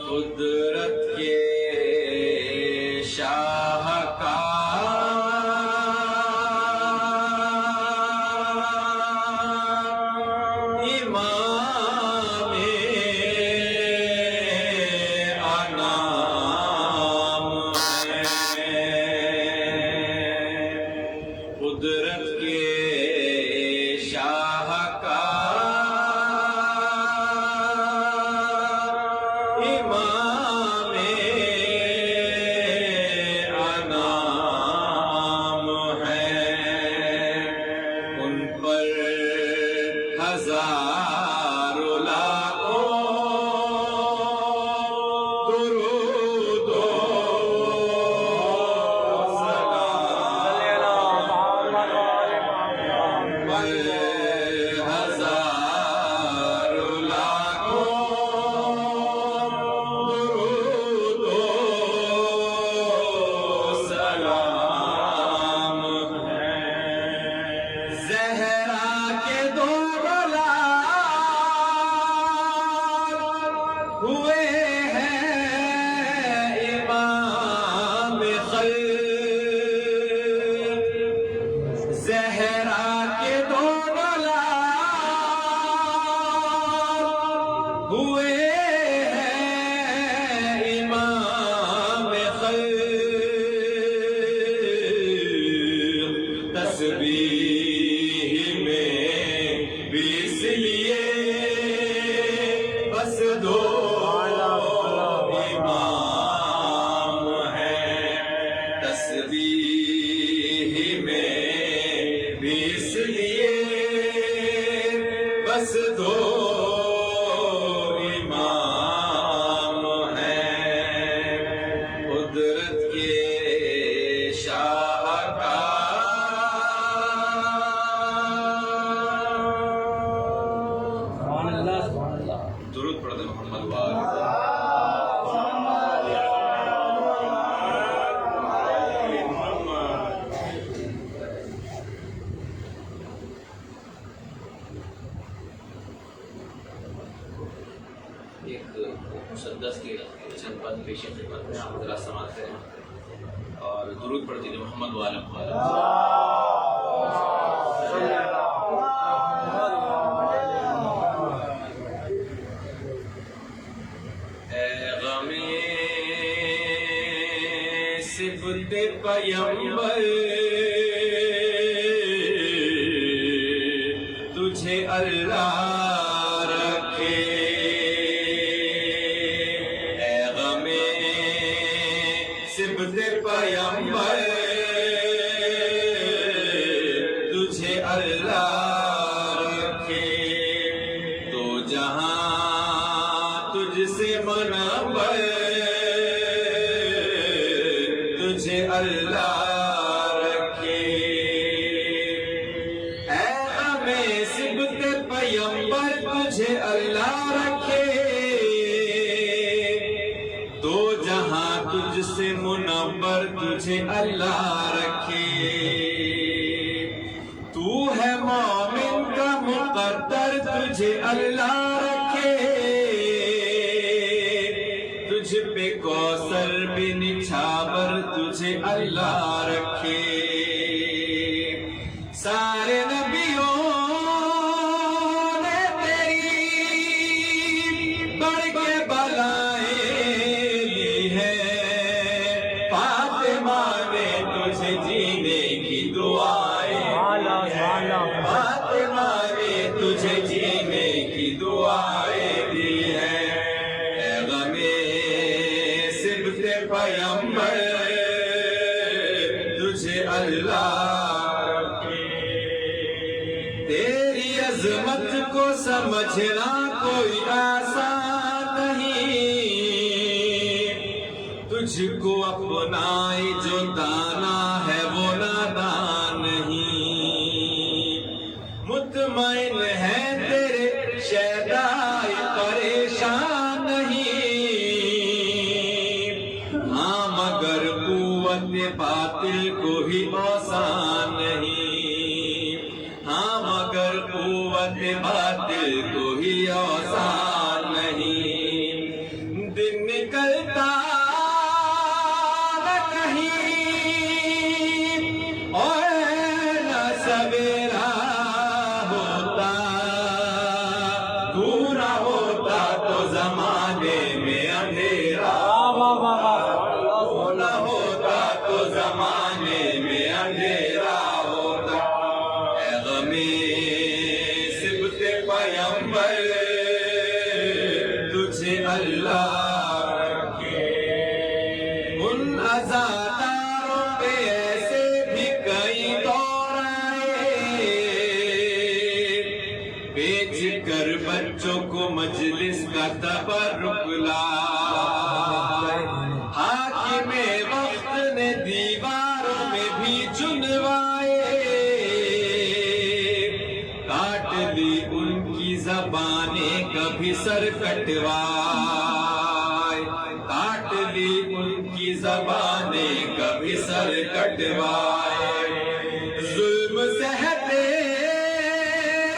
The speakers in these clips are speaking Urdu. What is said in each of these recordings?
قدرت کے شاہکار امام انام ہے، قدرت کے شاہکار امام انام ہے، ان پر ہزاروں لاکھوں درود و سلام، پر ہزاروں لاکھوں درود و سلام ہے، زہرا کے دو ہوئے ہیں امام خلق، زہرا کے دونوں لال ہوئے ہیں امام خلق، تسبیح میں بھی اس لیے بس دو امام ہیں، تسبیح میں بھی اس لیے بس دو امام ہیں، قدرت کے شاہکار۔ درود پڑھ دیں محمد وآلہ۔ ایک مسدس کے چند بات پیش خدمت میں آپ ذرا سماعت کریں اور درود پڑھ دیجیے محمد وآلہ۔ اے غم صفت پیمبر تجھے اللہ رکھے، اے غم صفت پیمبر تجھے اللہ رکھے، تو جہاں تجھ سے منور تجھے اللہ رکھے، اے غم صفت پیمبر تجھے اللہ رکھے، تو جہاں تجھ سے منور تجھے اللہ رکھے، تو ہے مومن کا مقدر تجھے اللہ رکھے، تجھ پہ کوثر بھی نچھاور تجھے اللہ رکھے، سارے نبیوں نے تیری بڑھ کے بلائیں لی ہیں، فاطمہ نے تجھے جینے کی دعائیں دی ہیں، فاطمہ نے تجھے جینے کی دعائیں دی ہیں، اے غم صفت پیمبر تجھے اللہ رکھے، تیری عظمت کو سمجھنا کوئی آسان نہیں، تجھ کو اپنائی جو دانا ہے وہ نادان نہیں، مطمئن ہے تیرے شیدائی پریشان نہیں، ہاں مگر قوت باطل اللہ رکھے۔ ان عزاداروں پہ ایسے بھی کئی دور آئے، بیچ کر بچوں کو مجلس کا تبرک لائے، حاکم وقت نے دیواروں میں بھی چنوائے، کاٹ دی ان کی زبانیں کبھی سر کٹوائے، کاٹ لی ان کی زبانیں کبھی سر کٹوائے، ظلم سہتے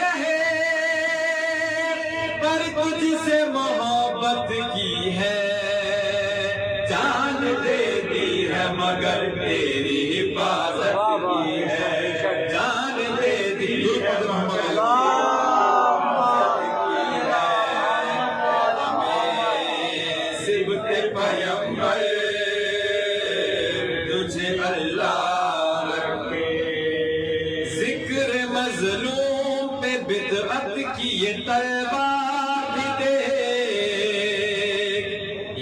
رہے پر تجھ سے محبت کی ہے، جان دے دی ہے مگر تیری حفاظت کی ہے، جان دے دی پیغمبر تجھے اللہ رکھے۔ ذکر مظلوم پہ بدعت کی یہ تلوار بھی دیکھ،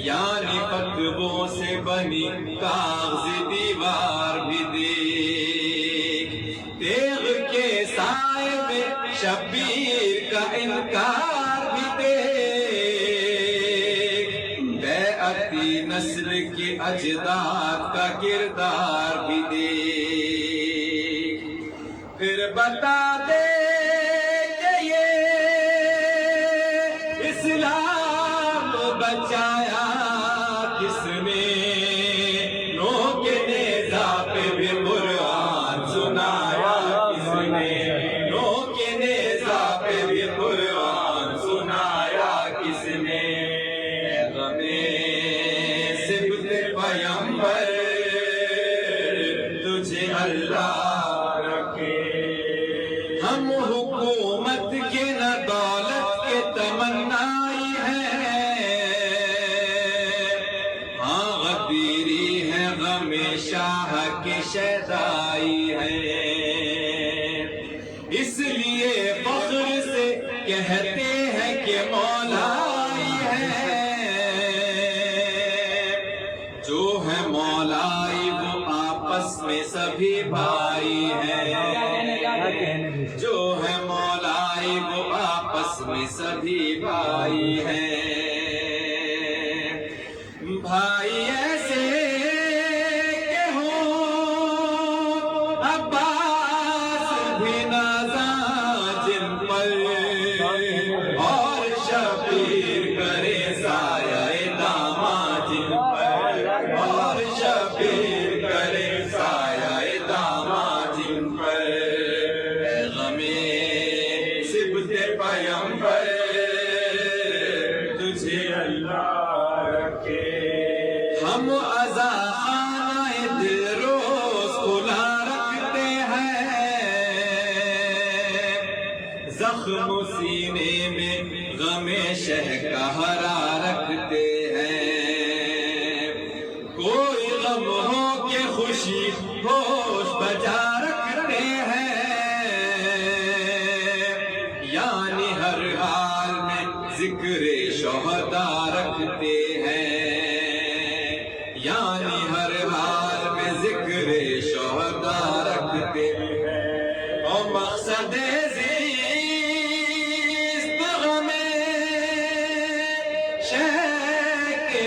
یعنی فتووں سے بنی کاغذی دیوار بھی دیکھ، تیغ کے سائے میں شبیر کا انکار بھی دیکھ، بیعتی نسل کے اجداد کا کردار بھی دیکھ، پھر بتا دے کہ یہ اسلام بچایا کس نے، نو کے نیزہ پہ بھی قرآن سنایا کس نے، نو کے نیزہ پہ بھی قرآن سنایا کس نے، پیغمبر تجھے اللہ رکھے۔ ہم حکومت کے نہ دولت کے تمنائی ہیں، ہاں غدیری ہے غم شاہ کے شیدائی ہے، اس لیے فخر سے کہتے ہیں کہ مولائی ہے، جو ہے مولائی وہ آپس میں سبھی بھائی ہیں، جو ہے مولائی وہ آپس میں سبھی بھائی ہیں، بھائی ایسے کہ ہوں عباس بھی نازاں جن پر، اور شبیر کرے سایہ داماد جن پر، اور شبیر کرے سایہ داماد جن پر، غم سبط پیغمبر تجھے اللہ رکھے۔ ہم عزا خانہ دل روز کھلا رکھتے ہیں، زخم سینے میں غم شہ کا ہرا رکھتے ہیں، کوئی غم ہو کہ خوشی ہوش بجا رکھتے ہیں، یعنی ہر حال میں ذکر شہداء رکھتے ہیں، یعنی ہر حال میں ذکر شہداء رکھتے ہیں، اور مقصد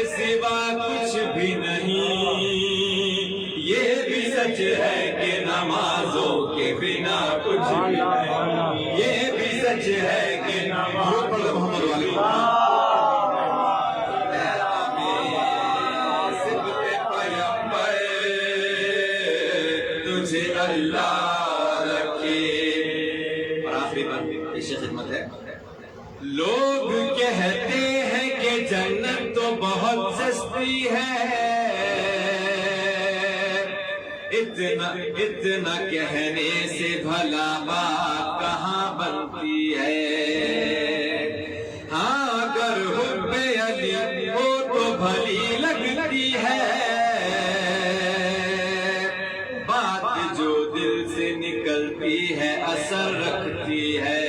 سوا کچھ بھی نہیں، یہ بھی سچ ہے کہ نمازوں کے بنا کچھ بھی نہیں، یہ بھی سچ ہے کہ محمد والی پیغمبر تجھے اللہ رکھے۔ اور آخری بات پیش خدمت ہے، لوگ کہتے ہیں کہ جنت تو بہت سستی ہے، اتنا کہنے سے بھلا بات کہاں بنتی ہے، ہاں اگر حب علی ہو تو بھلی لگتی ہے، بات جو دل سے نکلتی ہے اثر رکھتی ہے،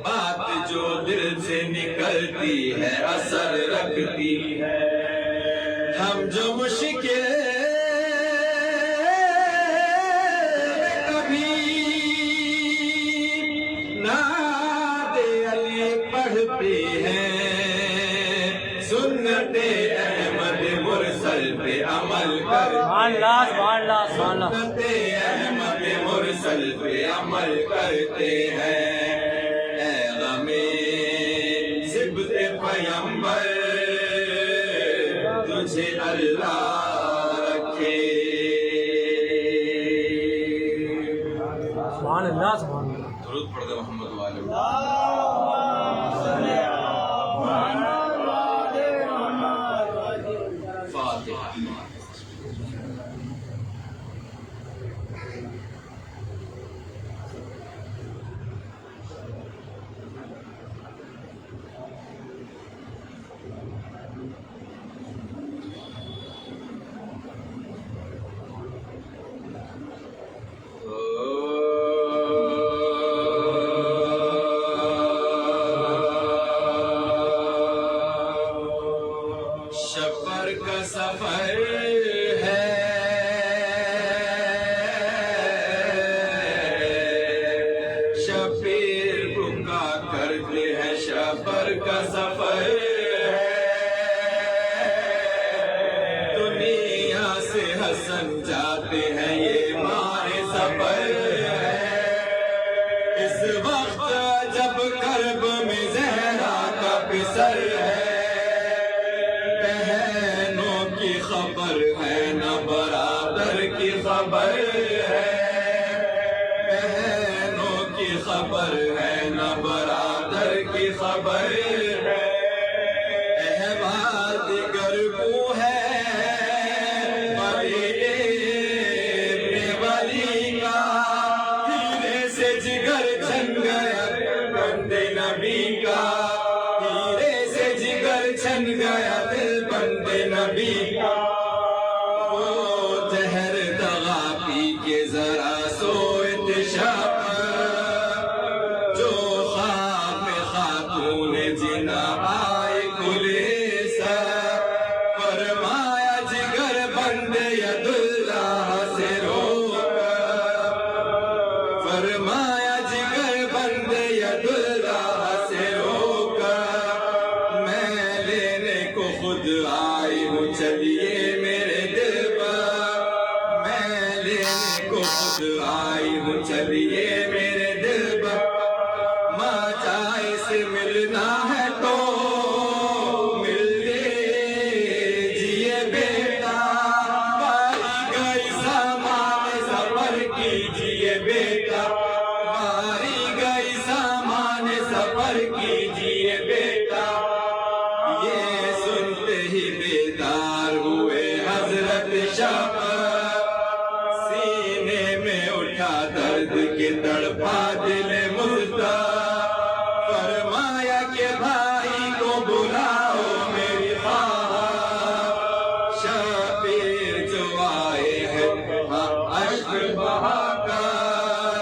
بات جو دل سے نکلتی ہے اثر رکھتی ہے. ہم جو مشکل کبھی نعت علی پڑھتے ہیں, سنت احمد مرسل پہ عمل کرتے ہیں, سنت احمد مرسل پہ عمل کرتے ہیں. اے غم صبت پیمبر تجھے اللہ رکھے. سبحان اللہ سبحان اللہ. درود پڑھ دے محمد والے. فاتحہ. سفر کا سفر ہے, شبیر رکا کرتے ہیں. سفر کا سفر ہے, دنیا سے حسن جاتے ہیں, یہ مارے سفر ہے. اس وقت جب کرب میں زہرا کا پسر ہے, بہنوں کی خبر ہے نہ برادر کی خبر ہے, بہنوں کی خبر ہے نہ برادر کی خبر ہے. احوال دیگر کو ہے ابن ولی کا, ہیرے سے جگر چھن گیا بندے نبی کا, ہیرے سے جگر چھن گیا دل بندے نبی کا. وہ زہر دغا پی کے ذرا سوئے شب, جو خواب میں خاتون جنا آئے کھلے سر, فرمایا جگر بندے عبداللہ سے رو کر, فرمایا جگر بندے عبداللہ سے رو کر, میں لینے کو خود آئی ہوں چلیے میرے دل پر, میں لینے کو خود آئی ہوں چلیے میرے دل پر. ماں چائے سے ملنا ہے تو مل لیجیے بیٹا, باری گئی سامان سفر کیجیے بیٹا, باری گئی سامان سفر کیجیے بیٹا. یہ سنتے ہی بیدار ہوئے حضرت شب, سینے میں اٹھا درد کے تڑپا دل مزدہ, فرمایا کہ بھائی کو بلاؤ میری خواہر. شبیر جو آئے ہیں اشک بہا کر,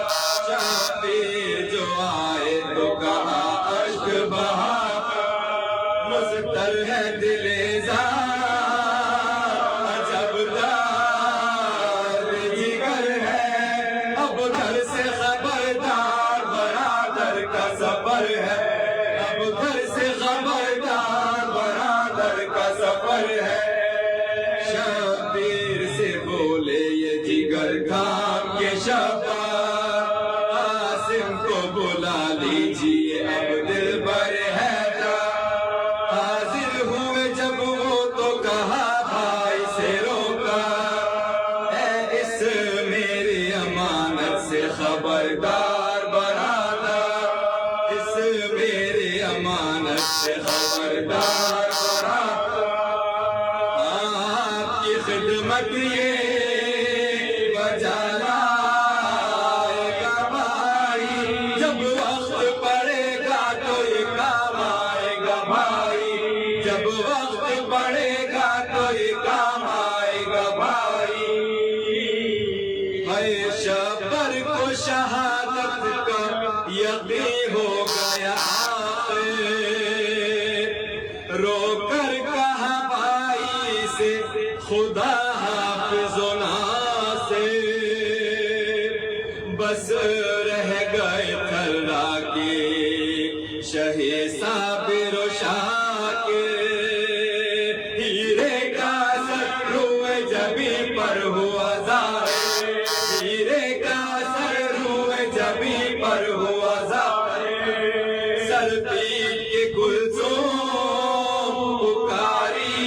شبیر جو آئے تو کہا اشک بہا کر, مضطر ہے دل عجب دارد جگر ہے, اب گھر سے خبردار برادر کا سفر ہے, اب گھر سے خبردار برادر کا سفر ہے. شبیر سے بولے یہ جگر کام کے شبار, قاسم کو بلا لیجیے اب دل بر ہے. حاضر ہوئے جب وہ تو کہا بھائی سے روکا, اے اس میری امانت سے خبردار برادر, اس میری امانت سے خبردار برادر. آپ کی خدمت یہ بجا لائے گا بھائی, جب وقت پڑے گا تو یہ کام آئے گا بھائی, جب وقت پڑے گا تو یہ کام آئے گا بھائی. اے شبر کو شہادت کا یقین ہو گیا, صابر و شاکر ہیرے کا سر روئے جبی پر ہوا ظاہر ہیرے کا سر روئے جبی پر ہوا ظاہر سر پیٹ کے کلثوم پکاری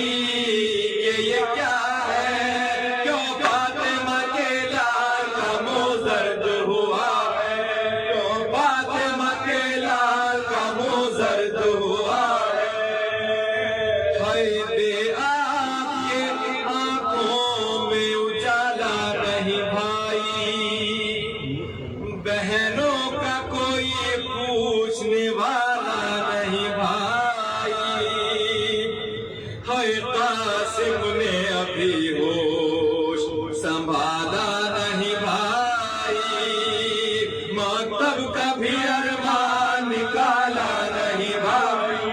یہ کیا ہے کیوں فاطمہ کے لال کا منہ زرد ہوا ہے کیوں فاطمہ کے لال کا منہ زرد ہوا ہے بے آپ کے آنکھوں میں اجالا نہیں بھائی بہنوں کا کوئی پوچھنے والا نہیں بھائی قاسم نے ابھی ہوش سنبھالا نہیں بھائی مکتب کا بھی ارمان نکالا نہیں بھائی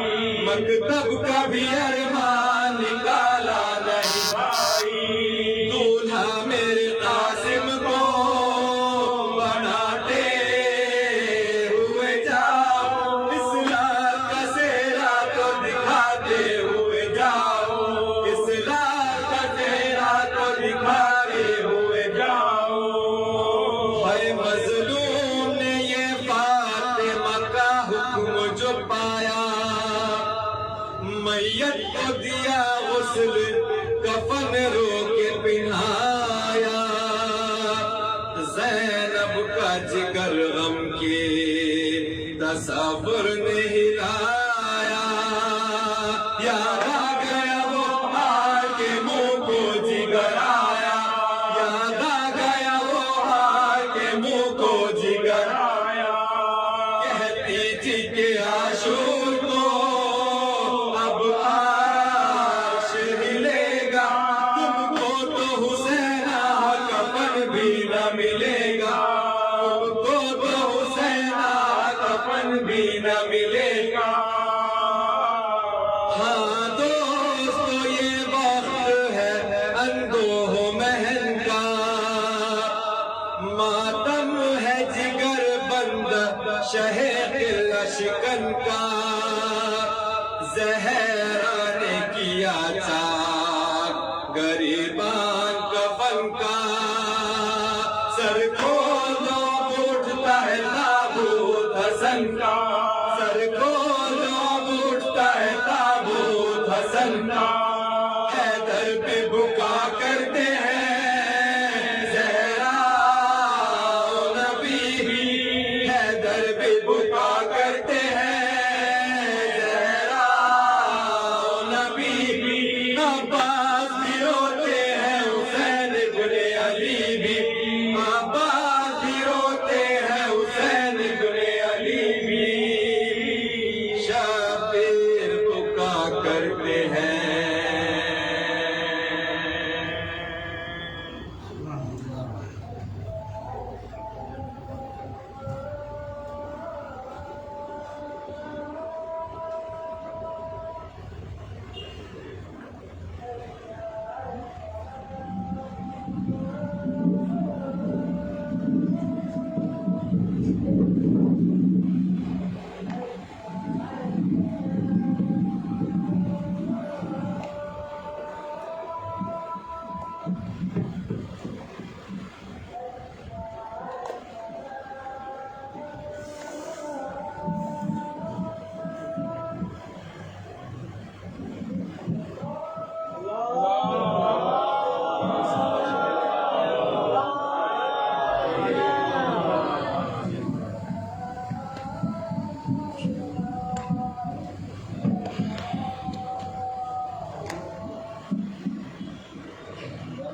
مکتب کا بھی ارمان نکالا نہیں بھائی دولہا میرے قاسم کو بناتے ہوئے جاؤ اصلاح کا سہرا تو دکھاتے ہوئے جاؤ اصلاح کا سہرا تو دکھاتے ہوئے جاؤ اے مظلوم نے یہ فاطمہ کا حکم جو پایا میت کو دیا غسل کفن رو کے پہنایا زینب کا جگر غم کے تصور نے ہلایا یاد آ گیا وہ ہار کے منہ کو جگر آیا یاد آ گیا وہ ہار کے منہ کو جگر آیا کہتی تھی کہ عاشور کو اب عرش ہلے گا تم کو تو حسینہ کفن بھی نہ ملے گا تم کو تو حسینہ کفن بھی نہ ملے گا ہاں دوستو یہ وقت ہے اندوہ و محن کا ماتم ہے جگر بند شہ دل شکن کا زہرا نے کیا چاک غریبان کفن کا سر کھولو اٹھتا ہے تابوت حسن کا سر کھولو اٹھتا ہے تابوت حسن کا حیدر پہ بکا کرتے ہیں زہرا و نبی حیدر پہ بکا کرتے ہیں زہرا و نبی عباس بھی روتے ہیں حسین ابن علی بھی عباس بھی روتے ہیں حسین ابن علی بھی شبیر بکا کرتے ہیں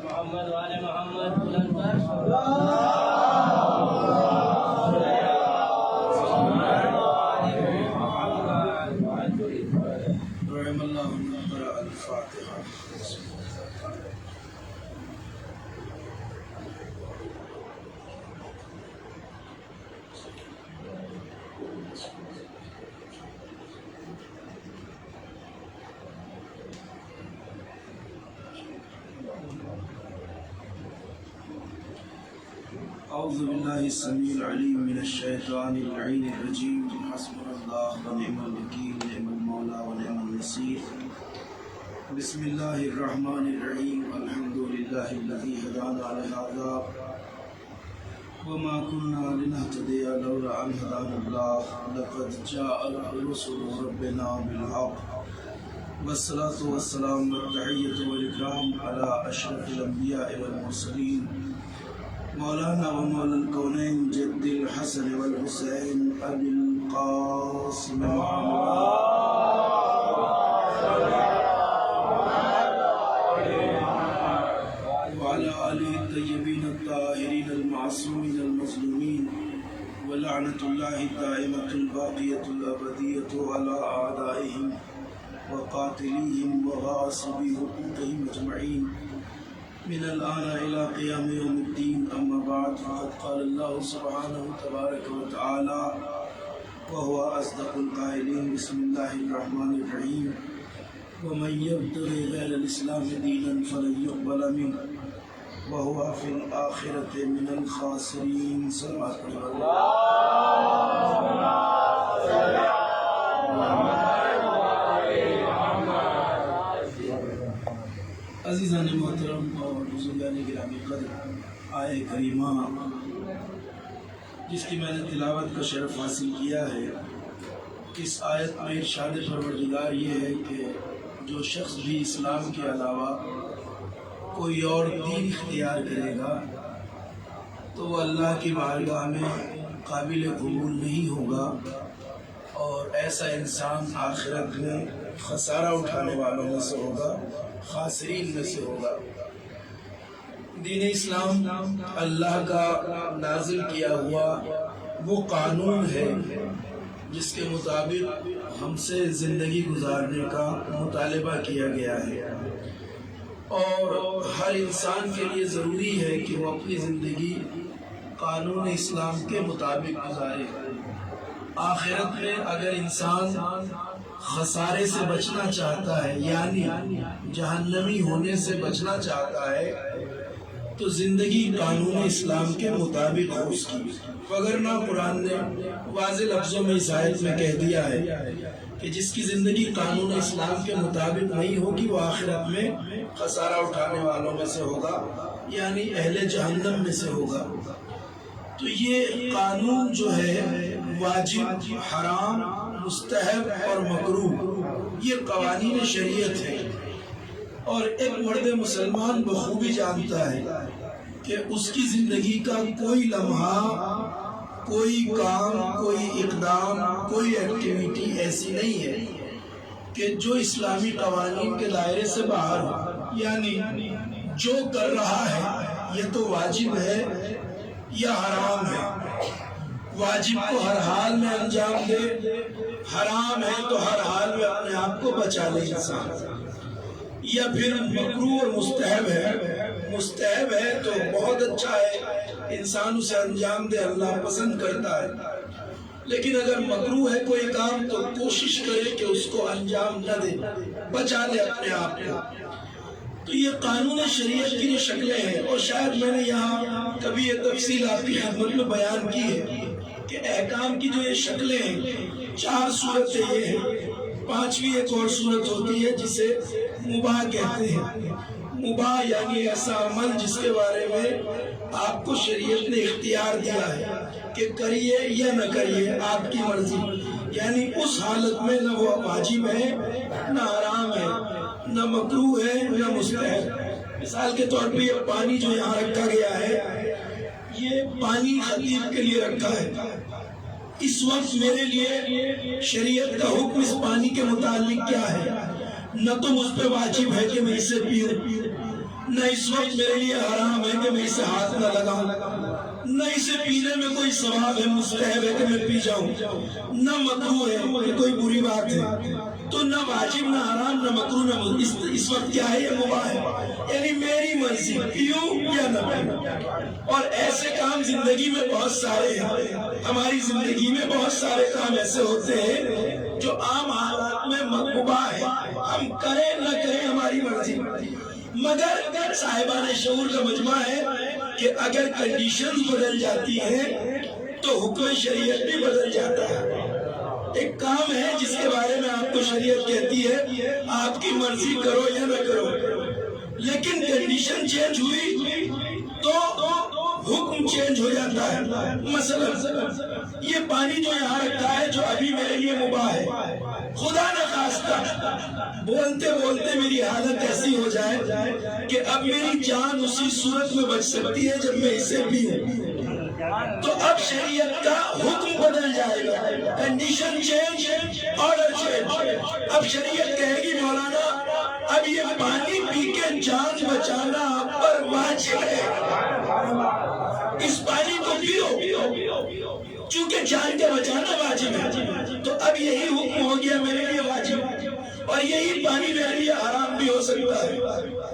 محمد والے محمد بلند پر رحم اللہ من قرأ الفاتحہ. اعوذ باللہ السمیع العلیم من الشیطان اللعین الرجیم حسبنا اللہ الله ونعم الوكيل نعم المولى ونعم النصير بسم الله الرحمن الرحيم الحمد لله الذي هدانا لهذا وما كنا لنهتدي لولا أن هدانا الله لقد جاء رسل ربنا بالحق والصلاة والسلام والتحية والإكرام على أشرف الأنبياء والمرسلين مولانا ومولا الكونين جد الحسن والحسين أبي القاسم وعلى آله الطيبين الطاهرين المعصومين المظلومين ولعنة الله الدائمة الباقية الأبدية على أعدائهم وقاتليهم وغاصبي حقوقهم أجمعين من الآن إلى قيام يوم الدين أما بعد فقد قال الله سبحانه تبارك وتعالى وهو أصدق القائلين بسم الله الرحمن الرحيم ومن يبتغي غير الإسلام دينا فلن يقبل منه وهو في الآخرة من الخاسرين صلوات عزیزان محترم اور بزرگان گرامی قدر آیہ کریمہ جس کی میں نے تلاوت کا شرف حاصل کیا ہے، اس آیت میں ارشاد پروردگار یہ ہے کہ جو شخص بھی اسلام کے علاوہ کوئی اور دین اختیار کرے گا تو وہ اللہ کی بارگاہ میں قابل قبول نہیں ہوگا، اور ایسا انسان آخرت میں خسارہ اٹھانے والوں میں سے ہوگا، خاسرین میں سے ہوگا۔ دین اسلام اللہ کا نازل کیا ہوا وہ قانون ہے جس کے مطابق ہم سے زندگی گزارنے کا مطالبہ کیا گیا ہے، اور ہر انسان کے لیے ضروری ہے کہ وہ اپنی زندگی قانون اسلام کے مطابق گزارے۔ آخرت میں اگر انسان خسارے سے بچنا چاہتا ہے، یعنی جہنمی ہونے سے بچنا چاہتا ہے، تو زندگی قانون اسلام کے مطابق ہو اس کی، وگرنہ قرآن نے واضح لفظوں میں اس آیت میں کہہ دیا ہے کہ جس کی زندگی قانون اسلام کے مطابق نہیں ہوگی وہ آخرت میں خسارہ اٹھانے والوں میں سے ہوگا، یعنی اہل جہنم میں سے ہوگا۔ تو یہ قانون جو ہے واجب، حرام، مستحب اور مکروہ، یہ قوانین شریعت ہے، اور ایک مرد مسلمان بخوبی جانتا ہے کہ اس کی زندگی کا کوئی لمحہ، کوئی کام، کوئی اقدام، کوئی ایکٹیویٹی ایسی نہیں ہے کہ جو اسلامی قوانین کے دائرے سے باہر ہو، یعنی جو کر رہا ہے یہ تو واجب ہے یا حرام ہے۔ واجب کو ہر حال میں انجام دے، حرام ہے تو ہر حال میں اپنے آپ کو بچا لے انسان، یا پھر مکروہ اور مستحب ہے۔ مستحب ہے تو بہت اچھا ہے، انسان اسے انجام دے، اللہ پسند کرتا ہے، لیکن اگر مکروہ ہے کوئی کام تو کوشش کرے کہ اس کو انجام نہ دے، بچا لے اپنے آپ کو۔ تو یہ قانون شریعت کی جو شکلیں ہیں، اور شاید میں نے یہاں کبھی یہ تفصیل آپ کی خدمت میں بیان کی ہے کہ احکام کی جو یہ شکلیں ہیں، 4 صورتیں یہ ہیں، 5ویں ایک اور صورت ہوتی ہے جسے مباح کہتے ہیں۔ مباح یعنی ایسا عمل جس کے بارے میں آپ کو شریعت نے اختیار دیا ہے کہ کریے یا نہ کریے، آپ کی مرضی، یعنی اس حالت میں نہ وہ واجب ہے، نہ حرام ہے، نہ مکروہ ہے، نہ مستحب۔ مثال کے طور پہ یہ پانی جو یہاں رکھا گیا ہے، یہ پانی خطیب کے لیے رکھا ہے۔ اس وقت میرے لیے شریعت کا حکم اس پانی کے متعلق کیا ہے؟ نہ تو مجھ پہ واجب ہے کہ میں اسے پیوں، نہ اس وقت میرے لیے حرام ہے کہ میں اسے ہاتھ نہ لگاؤں، نہ اسے پینے میں کوئی ثواب ہے، مستحب ہے کہ میں پی جاؤں، نہ مکروہ ہے کہ کوئی بری بات ہے۔ تو نہ واجب، نہ حرام، نہ مکروہ، نہ اس وقت کیا ہے؟ یہ مباح ہے، یعنی میری مرضی، پیوں یا نہ پیوں۔ اور ایسے کام زندگی میں بہت سارے ہیں، ہماری زندگی میں بہت سارے کام ایسے ہوتے ہیں جو عام حالات میں مباح ہے، ہم کریں نہ کریں ہماری مرضی، مگر صاحبان شعور کا مجمع ہے کہ اگر کنڈیشنز بدل جاتی ہیں تو حکم شریعت بھی بدل جاتا ہے۔ ایک کام ہے جس کے بارے میں آپ کو شریعت کہتی ہے آپ کی مرضی کرو یا نہ کرو، لیکن کنڈیشن چینج ہوئی تو حکم چینج ہو جاتا ہے۔ مثلا یہ پانی جو یہاں رکھا ہے جو ابھی میرے لیے مباح ہے، خدا نہ خواستہ بولتے بولتے میری حالت ایسی ہو جائے کہ اب میری جان اسی صورت میں بچ سکتی ہے جب میں اسے پیوں، تو اب شریعت کا حکم بدل جائے گا، کنڈیشن چینج، آرڈر چینج۔ اب شریعت کہے گی مولانا اب یہ پانی پی کے جان بچانا آپ پر واجب ہے، اس پانی کو پیو چونکہ جان کا بچانا واجب ہے، تو اب یہی حکم ہو گیا میرے لیے واجب، اور یہی پانی میرے لیے حرام بھی ہو سکتا ہے۔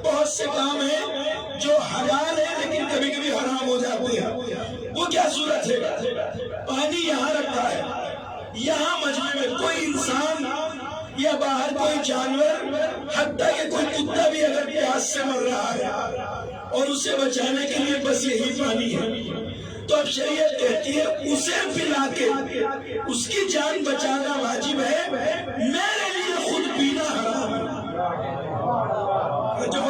بہت سے کام ہیں جو حلال ہیں لیکن کبھی کبھی حرام ہو جاتے ہیں، وہ کیا صورت ہے؟ پانی یہاں رکھا ہے، یہاں مجمع میں کوئی انسان یا باہر کوئی جانور، حتیٰ کہ کوئی کتا بھی اگر پیاس سے مر رہا ہے اور اسے بچانے کے لیے بس یہی پانی ہے، تو اب شریعت کہتی ہے اسے پلا کے اس کی جان بچانا واجب ہے، میرے لیے خود پینا حرام ہے۔ جو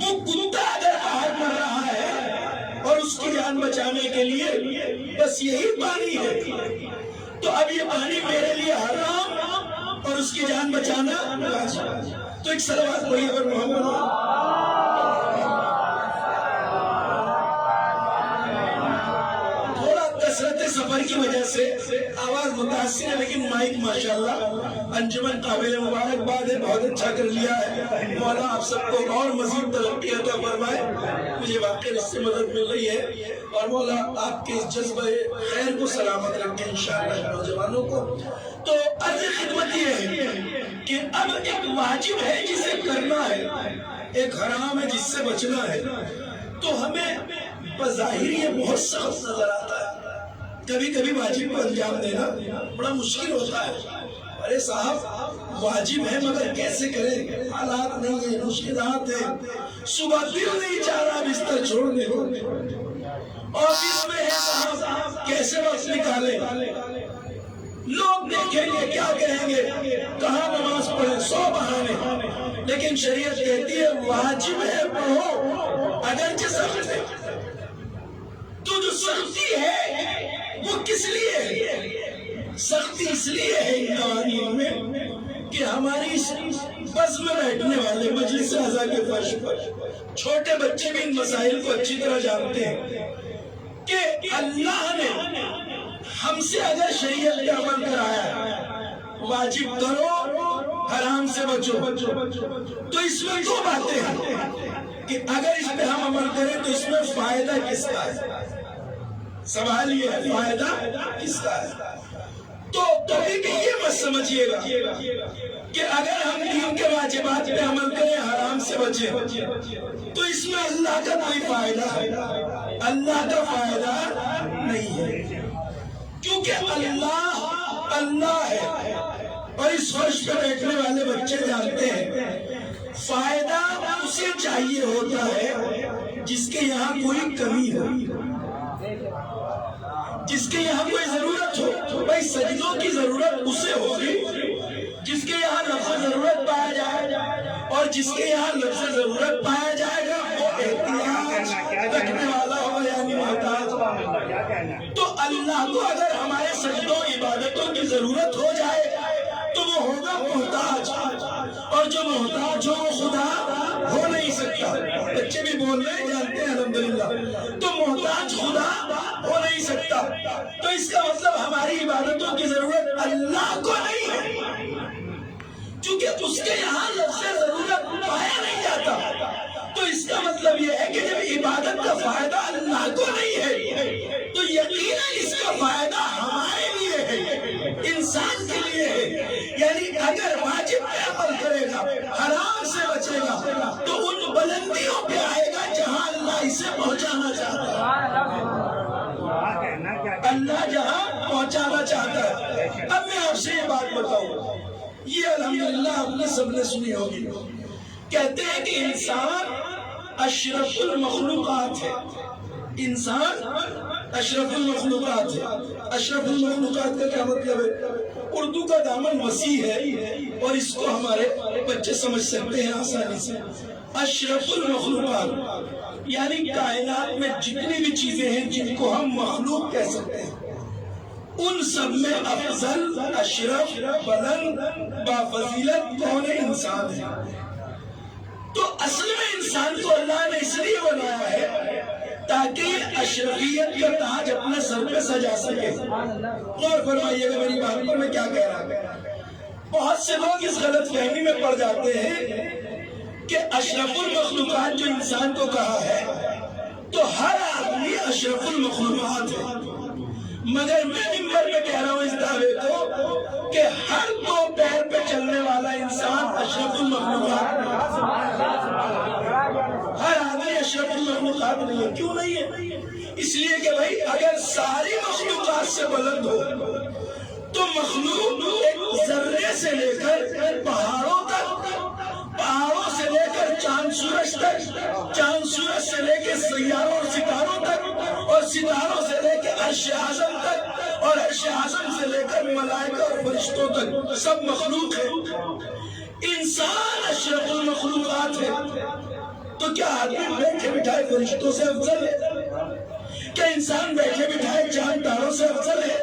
وہ کتا اگر باہر مر رہا ہے اور اس کی جان بچانے کے لیے بس یہی پانی ہے، تو اب یہ پانی میرے لیے حرام اور اس کی جان بچانا واجب۔ تو ایک صلوات پڑھیے پر محمد۔ سفر کی وجہ سے آواز متاثر ہے لیکن مائک ماشاءاللہ انجمن قابل مبارکباد ہے، بہت اچھا کر لیا ہے۔ مولا آپ سب کو اور مزید ترقی عطا فرمائے، مجھے واقعی اس سے مدد مل رہی ہے، اور مولا آپ کے جذبہ خیر کو سلامت رکھے انشاءاللہ نوجوانوں کو۔ تو عرض خدمت یہ ہے کہ اب ایک واجب ہے جسے کرنا ہے، ایک حرام ہے جس سے بچنا ہے، تو ہمیں بظاہر یہ بہت سخت نظر آتا ہے، کبھی کبھی واجب کو انجام دینا بڑا مشکل ہوتا ہے۔ ارے صاحب واجب ہے مگر کیسے کریں، حالات نہیں ہیں، مشکلات ہیں، صبح دل نہیں چاہ رہا بستر چھوڑنے کو، آفس میں ہے صاحب کیسے وقت نکالیں، لوگ دیکھیں گے کیا کہیں گے، کہاں نماز پڑھیں، 100 بہانے، لیکن شریعت کہتی ہے واجب ہے پڑھو اگرچہ سخت ہے۔ تو جو سختی ہے وہ کس لیے ہے؟ سختی اس لیے ہے ان قوانین میں کہ ہماری بس میں بیٹھنے والے مجلس اعضاء کے فرش پر چھوٹے بچے بھی ان مسائل کو اچھی طرح جانتے ہیں کہ اللہ نے ہم سے اگر شریعت کا عمل کرایا ہے، واجب کرو حرام سے بچو، تو اس میں 2 باتیں ہیں کہ اگر اس پہ ہم عمل کریں تو اس میں فائدہ کس کا ہے؟ سوال یہ ہے فائدہ کس کا ہے؟ تو کبھی بھی یہ مت سمجھیے گا کہ اگر ہم دین کے واجبات پہ عمل کریں حرام سے بچیں تو اس میں اللہ کا کوئی فائدہ ہے، اللہ کا فائدہ نہیں ہے، کیونکہ اللہ ہے، اور اس فرش پہ بیٹھنے والے بچے جانتے ہیں فائدہ اسے چاہیے ہوتا ہے جس کے یہاں کوئی کمی ہو، جس کے یہاں کوئی ضرورت ہو۔ بھائی سجدوں کی ضرورت اسے ہوگی جس کے یہاں لفظ ضرورت پایا جائے، اور جس کے یہاں لفظ ضرورت پایا جائے گا وہ احتیاج رکھنے والا ہوگا، یعنی محتاج۔ تو اللہ کو اگر ہمارے سجدوں عبادتوں کی ضرورت ہو جائے تو وہ ہوگا محتاج، اور جو محتاج ہو وہ خدا ہو نہیں سکتا۔ بچے بھی بول رہے ہیں جانتے ہیں الحمدللہ، تو محتاج خدا ہو نہیں سکتا، تو اس کا مطلب ہماری عبادتوں کی ضرورت اللہ کو نہیں ہے، چونکہ اس کے یہاں لفظ ضرورت پایا نہیں جاتا، تو اس کا مطلب یہ ہے کہ جب عبادت کا فائدہ اللہ کو نہیں ہے تو یقیناً اس کا فائدہ ہمارے لیے ہے، انسان کے لیے ہے۔ یعنی اگر واجب پہ عمل کرے گا، حرام سے بچے گا، تو ان بلندیوں پہ آئے گا جہاں اللہ اسے پہنچانا چاہتا ہے، اللہ جہاں پہنچانا چاہتا ہے۔ اب میں آپ سے یہ بات بتاؤں، یہ الحمدللہ آپ نے سب نے سنی ہوگی، کہتے ہیں کہ انسان اشرف المخلوقات ہے، انسان اشرف المخلوقات ہے. اشرف المخلوقات کا کیا مطلب ہے؟ اردو کا دامن وسیع ہے اور اس کو ہمارے بچے سمجھ سکتے ہیں آسانی سے. اشرف المخلوقات یعنی کائنات میں جتنی بھی چیزیں ہیں جن کو ہم مخلوق کہہ سکتے ہیں، ان سب میں افضل، اشرف، بلند، بافضیلت کون ہے؟ انسان ہے. تو اصل میں انسان کو اللہ نے اس لیے بنایا ہے تاکہ اشرفیت کا تاج اپنے سر پہ سجا سکے. غور فرمائیے گا میری بات پر میں کیا کہہ رہا ہوں. بہت سے لوگ اس غلط فہمی میں پڑ جاتے ہیں کہ اشرف المخلوقات جو انسان کو کہا ہے تو ہر آدمی اشرف المخلوقات ہے. مگر میں ممبر پہ کہہ رہا ہوں اس دعوے کو کہ ہر دو پیر پہ چلنے والا انسان اشرف المخلوقات نہیں. ہر آدمی اشرف المخلوقات نہیں ہے. کیوں نہیں ہے؟ اس لیے کہ بھائی اگر ساری مخلوقات سے بلند ہو تو مخلوق ایک ذرے سے لے کر پہاڑوں تک، پہاڑوں سے لے کر چاند سورج تک، چاند سورج سے لے کے سیاروں اور ستاروں تک، اور ستاروں سے لے کے عرش اعظم تک، اور عرش اعظم سے لے کر ملائکہ اور فرشتوں تک سب مخلوق ہے. انسان اشرف المخلوقات ہے. تو کیا آدمی بیٹھے بٹھائے فرشتوں سے افضل ہے؟ کیا انسان بیٹھے بٹھائے چاند تاروں سے افضل ہے؟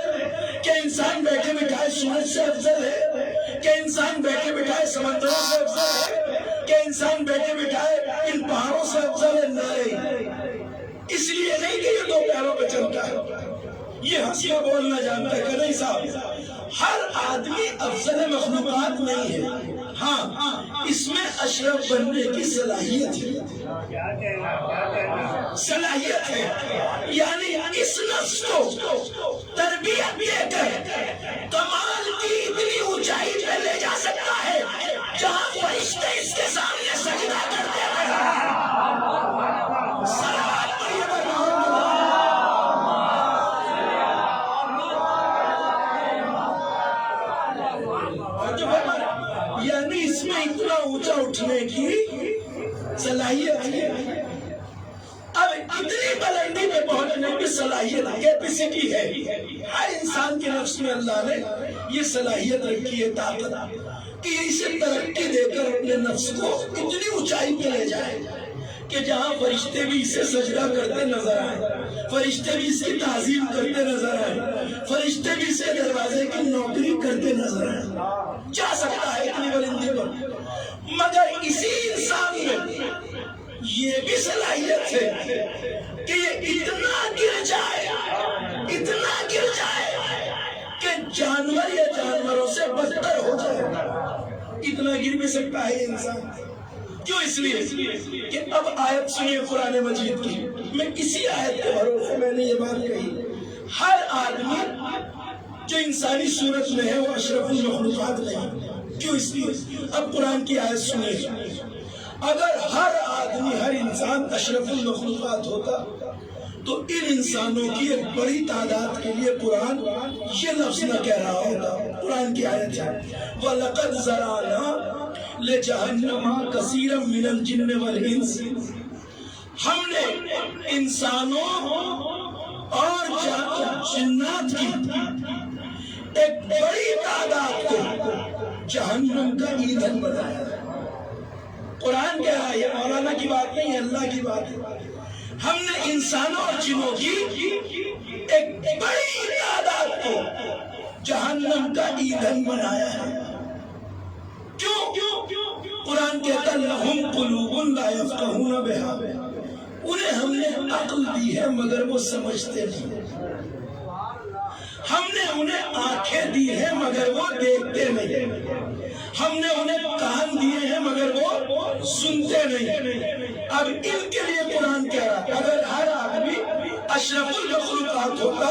کیا انسان بیٹھے بٹھائے سورج سے افضل ہے؟ کیا انسان بیٹھے بٹھائے سمندروں سے افضل ہے؟ کیا انسان بیٹھے بٹھائے ان پہاڑوں سے افضل ہے؟ نہیں. اس لیے نہیں کہ یہ دو پیروں پہ چلتا ہے، یہ ہنسیاں بولنا جانتا ہے کہ نہیں صاحب. ہر آدمی افضل مخلوقات نہیں ہے. ہاں اس میں اشرف بننے کی صلاحیت ہے. یعنی اس نفس کو تربیت دے کر کمال کی اتنی اونچائی پہ لے جا سکتا ہے جہاں فرشتے اس کے سامنے سجدہ کرتے ہیں. یعنی اس میں اتنا اونچا اٹھنے کی صلاحیت ہے. اب اتنی بلندی پہ پہنچنے کی صلاحیت کیپیسٹی ہے. ہر انسان کے نفس میں اللہ نے یہ صلاحیت رکھی ہے، طاقت، کہ اسے ترقی دے کر اپنے نفس کو اتنی اونچائی پہ لے جائے کہ جہاں فرشتے بھی اسے سجدہ کرتے نظر آئے، فرشتے بھی اسے تعظیم کرتے نظر آئے، فرشتے بھی اسے دروازے کی نوکری کرتے نظر آئے. جا سکتا ہے اتنی بلندی پر. مگر اسی انسان میں یہ بھی صلاحیت ہے کہ یہ اتنا گر جائے، اتنا گر جائے کہ جانور یا جانوروں سے بدتر ہو جائے. اتنا گر بھی سکتا ہے انسان. کیوں؟ اس لیے کہ اب آیت سنیے قرآن مجید کی. میں اسی آیت کے بھروسے میں نے یہ بات کہی، ہر آدمی جو انسانی صورت میں ہے وہ اشرف المخلوقات نہیں. کیوں؟ اس لیے اب قرآن کی آیت سنیے. اگر ہر آدمی، ہر انسان اشرف المخلوقات ہوتا تو ان انسانوں کی ایک بڑی تعداد کے لیے قرآن یہ لفظ نہ کہہ رہا ہوتا. قرآن کی آیت ہے وَلَقَدْ زَرَعْنَا لِجَهَنَّمَ كَثِيرًا مِنَ الْجِنِّ وَالْإِنسِ. ہم نے انسانوں اور جنات کی ایک بڑی تعداد کو جہنم کا ایندھن بنایا. قرآن کہہ رہا ہے، یہ مولانا کی بات نہیں ہے، اللہ کی بات ہے. ہم نے انسانوں اور جنوں کی ایک بڑی تعداد کو جہنم کا ایندھن بنایا ہے. کیوں؟ قرآن کہتا لَهُمْ قُلُوبٌ لَا يَفْقَهُونَ بِهَا. انہیں ہم نے عقل دی ہے مگر وہ سمجھتے نہیں. ہم نے انہیں آنکھیں دی ہیں مگر وہ دیکھتے نہیں. ہم نے انہیں کان دیے ہیں مگر وہ سنتے نہیں. اب ان کے لیے قرآن کہہ رہا اگر ہر آدمی اشرف المخلوقات ہوتا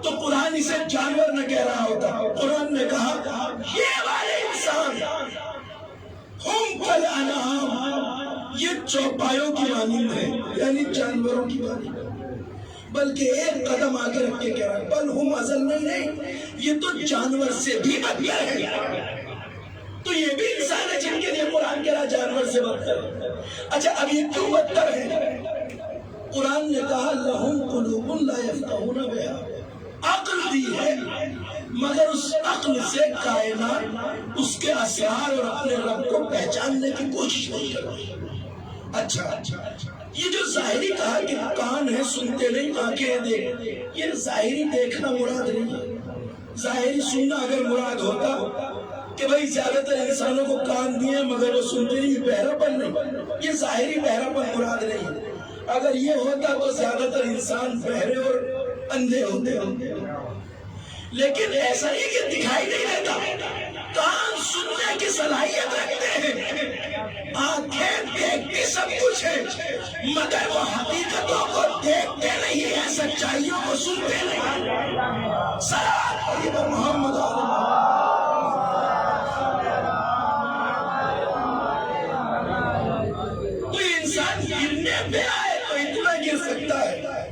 تو قرآن اسے جانور نہ کہہ رہا ہوتا. قرآن نے کہا یہ والے انسان ہم کالانعام، یہ چوپایوں کی مانند ہے، یعنی جانوروں کی مانند. بلکہ ایک قدم آگے رکھ کے کہہ رہا ہے بل ہم اضل نہیں، یہ تو جانور سے بھی بدتر ہے. تو یہ بھی انسان ہے جن کے لیے قرآن کہہ رہا جانور سے بدتر ہے. اچھا اب یہ کیوں بدتر ہے؟ قرآن نے کہا لہم قلوب لا یفقہون بہا، عقل دی ہے مگر اس عقل سے کائنات اس کے اسرار اور اپنے رب کو پہچاننے کی کوشش نہیں کر رہی۔ اچھا یہ جو ظاہری کہا کہ کان ہے سنتے نہیں، آنکھیں دیکھ، یہ ظاہری دیکھنا مراد نہیں ہے۔ ظاہری سننا اگر مراد ہوتا کہ بھئی زیادہ تر انسانوں کو کان دیے مگر وہ سنتے نہیں، بہرا پن نہیں، یہ ظاہری بہرا پن مراد نہیں ہے۔ اگر یہ ہوتا تو زیادہ تر انسان بہرے اور اندھے ہوتے ہوتے، لیکن ایسا نہیں کہ دکھائی نہیں دیتا، کان سننے کی صلاحیت رکھتے ہیں، آنکھیں دیکھتی سب کچھ ہے مگر وہ حقیقتوں کو دیکھتے نہیں ہیں، سچائیوں کو سنتے نہیں۔ صلوات پڑھیے محمد کوئی انسان گرنے پہ آئے تو اتنا گر سکتا ہے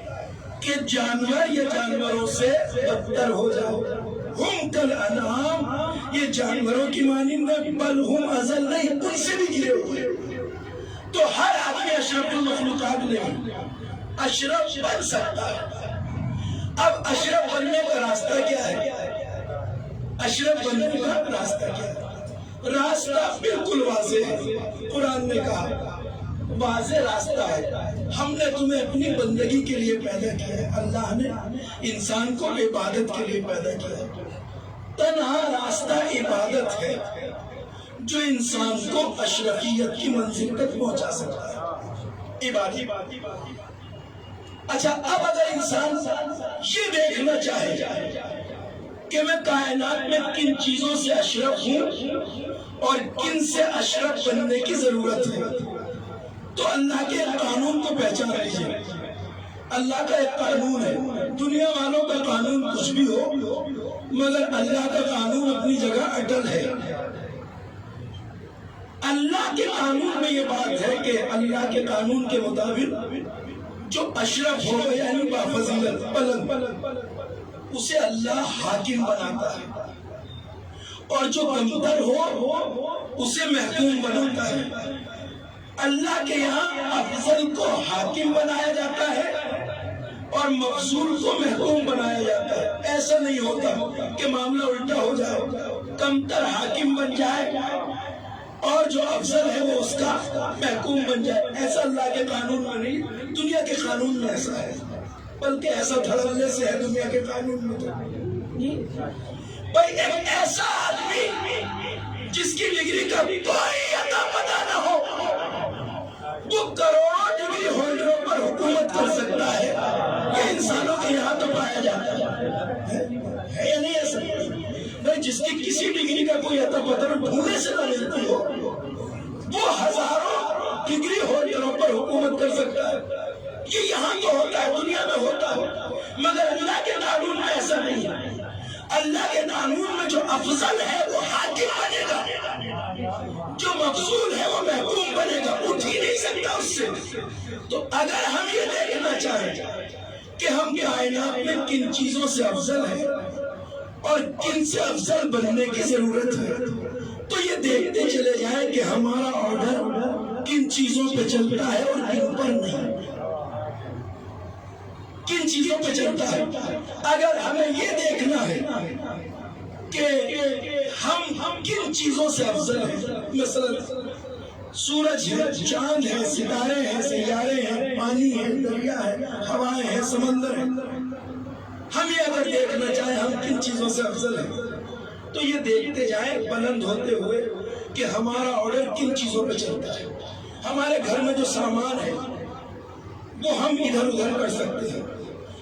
کہ جانور یا جانوروں سے بدتر ہو جائے۔ ہم کل انعام، یہ جانوروں کی مانند بل ہم ازل نہیں، ان سے بھی گرے ہوئے۔ تو ہر آدمی اشرف المخلوقات نہیں، اشرف بن سکتا ہے۔ اب اشرف بننے کا راستہ کیا ہے؟ اشرف بننے کا راستہ کیا ہے؟ راستہ بالکل واضح ہے۔ قرآن نے کہا واضح راستہ ہے، ہم نے تمہیں اپنی بندگی کے لیے پیدا کیا ہے۔ اللہ نے انسان کو عبادت کے لیے پیدا کیا ہے۔ تنہا راستہ عبادت ہے جو انسان کو اشرفیت کی منزل تک پہنچا سکتا ہے، عبادت۔ اچھا اب اگر انسان یہ دیکھنا چاہے کہ میں کائنات میں کن چیزوں سے اشرف ہوں اور کن سے اشرف بننے کی ضرورت ہے، تو اللہ کے قانون کو پہچان لیجیے۔ اللہ کا ایک قانون ہے، دنیا والوں کا قانون کچھ بھی ہو مگر اللہ کا قانون اپنی جگہ اٹل ہے۔ اللہ کے قانون میں یہ بات ہے کہ اللہ کے قانون کے مطابق جو اشرف ہو یعنی بافضیلت بلند، اسے اللہ حاکم بناتا ہے، اور جو کمتر ہو اسے محکوم بناتا ہے۔ اللہ کے یہاں افضل کو حاکم بنایا جاتا ہے اور مفضول کو محکوم بنایا جاتا ہے۔ ایسا نہیں ہوتا کہ معاملہ الٹا ہو جائے، کمتر حاکم بن جائے اور جو افضل ہے وہ اس کا محکوم بن جائے، ایسا اللہ کے قانون میں نہیں، دنیا کے قانون میں ایسا ہے، بلکہ ایسا دھڑلے سے ہے دنیا کے قانون میں۔ تو بھائی ایک ایسا آدمی جس کی ڈگری کا کوئی عطا پتہ نہ ہو، وہ کروڑوں ڈگری ہولڈروں پر حکومت کر سکتا ہے، یہ انسانوں کے یہاں تو پایا جاتا ہے یا نہیں ایسا؟ بھائی جس کی کسی ڈگری کا کوئی عطا پتہ ڈھونڈنے سے نہ ملتی ہو، وہ ہزاروں ڈگری ہولڈروں پر حکومت کر سکتا ہے۔ یہ یہاں تو ہوتا ہے، دنیا میں ہوتا ہے، مگر اللہ کے قانون میں ایسا نہیں ہے۔ اللہ کے قانون میں جو افضل ہے وہ حاکم بنے گا، جو مفضول ہے وہ محکوم بنے گا، اٹھ ہی نہیں سکتا اس سے۔ تو اگر ہم یہ دیکھنا چاہیں کہ ہم کائنات میں کن چیزوں سے افضل ہیں اور کن سے افضل بننے کی ضرورت ہے، تو یہ دیکھتے چلے جائیں کہ ہمارا آرڈر کن چیزوں پہ چلتا ہے اور کن پر نہیں، کن چیزوں پہ چلتا ہے۔ اگر ہمیں یہ دیکھنا ہے کہ ہم کن چیزوں سے افضل ہیں، مثلا سورج ہے، چاند ہے، ستارے ہیں، سیارے ہیں، پانی ہے، دریا ہے، ہوائیں ہیں، سمندر ہیں، ہم یہ اگر دیکھنا چاہیں ہم کن چیزوں سے افضل ہیں، تو یہ دیکھتے جائیں بلند ہوتے ہوئے کہ ہمارا آرڈر کن چیزوں پہ چلتا ہے۔ ہمارے گھر میں جو سامان ہے وہ ہم ادھر ادھر کر سکتے ہیں،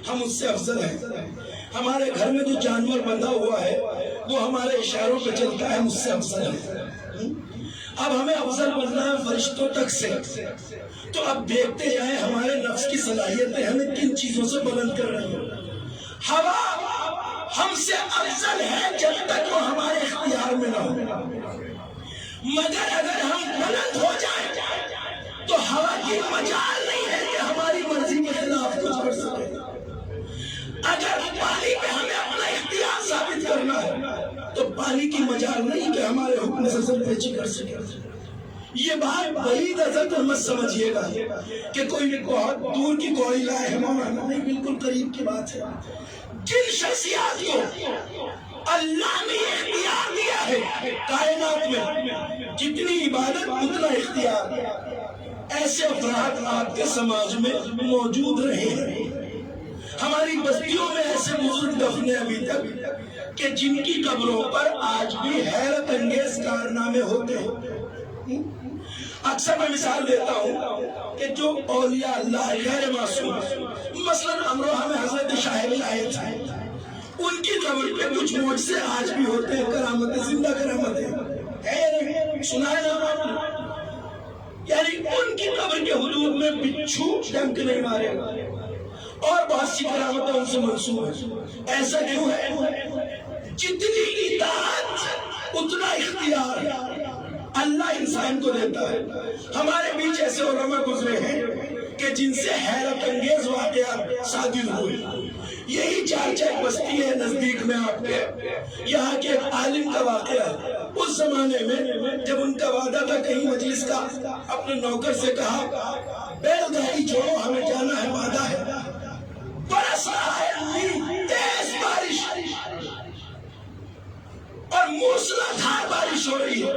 ہم اس سے افضل ہیں۔ ہمارے گھر میں جو جانور بندھا ہوا ہے وہ ہمارے اشاروں پہ چلتا ہے، ہم اس سے افضل ہیں۔ اب ہمیں افضل بننا ہے فرشتوں تک سے، تو اب دیکھتے جائیں ہمارے نفس کی صلاحیتیں ہمیں کن چیزوں سے بلند کر رہی ہیں۔ ہوا ہم سے افضل ہے جب تک وہ ہمارے اختیار میں نہ ہو، مگر اگر ہم بلند ہو جائیں تو ہوا کی مجال نہیں ہے کہ ہماری مرضی کے خلاف کچھ کر سکے۔ اگر پانی پہ ہمیں اپنا اختیار ثابت کرنا ہے تو پانی کی مجال نہیں کہ ہمارے حکم سے سر پیچی کر سکے۔ یہ بات بعید ازل پر مت سمجھیے گا کہ کوئی بہت دور کی کوئی لائے ہے مولانا، نہیں، بالکل قریب کی بات ہے۔ جن شخصیات کو اللہ نے اختیار دیا ہے کائنات میں، جتنی عبادت اتنا اختیار، ایسے افراد آپ کے سماج میں موجود رہے ہیں۔ ہماری بستیوں میں ایسے بزرگ دفن ہیں ابھی تک کہ جن کی قبروں پر آج بھی حیرت انگیز کارنامے ہوتے ہیں۔ اکثر میں مثال دیتا ہوں کہ جو اولیاء اللہ غیر معصوم، مثلا امروہہ میں حضرت شاہ ولایت ہیں، ان کی قبر پہ کچھ معجزے آج بھی ہوتے ہیں، کرامتیں، زندہ کرامتیں سنا ہے نا آپ نے؟ یعنی ان کی قبر کے حدود میں بچھو ڈنک نہیں مارے گا، اور بہت سی کرامتیں ان سے منسوب ہیں۔ ایسا کیوں ہے؟ جتنی اطاعت اتنا اختیار اللہ انسان کو دیتا ہے۔ ہمارے بیچ ایسے علماء گزرے ہیں کہ جن سے حیرت انگیز واقعات صادر ہوئے۔ یہی چارچہ بستی ہے نزدیک میں آپ کے، یہاں کے ایک عالم کا واقعہ ہے۔ اس زمانے میں جب ان کا وعدہ تھا کہیں مجلس کا، اپنے نوکر سے کہا بیل گاڑی چھوڑو، ہمیں جانا ہے، وعدہ ہے۔ برس رہا ہے تیز بارش اور موسلادھار بارش ہو رہی ہے۔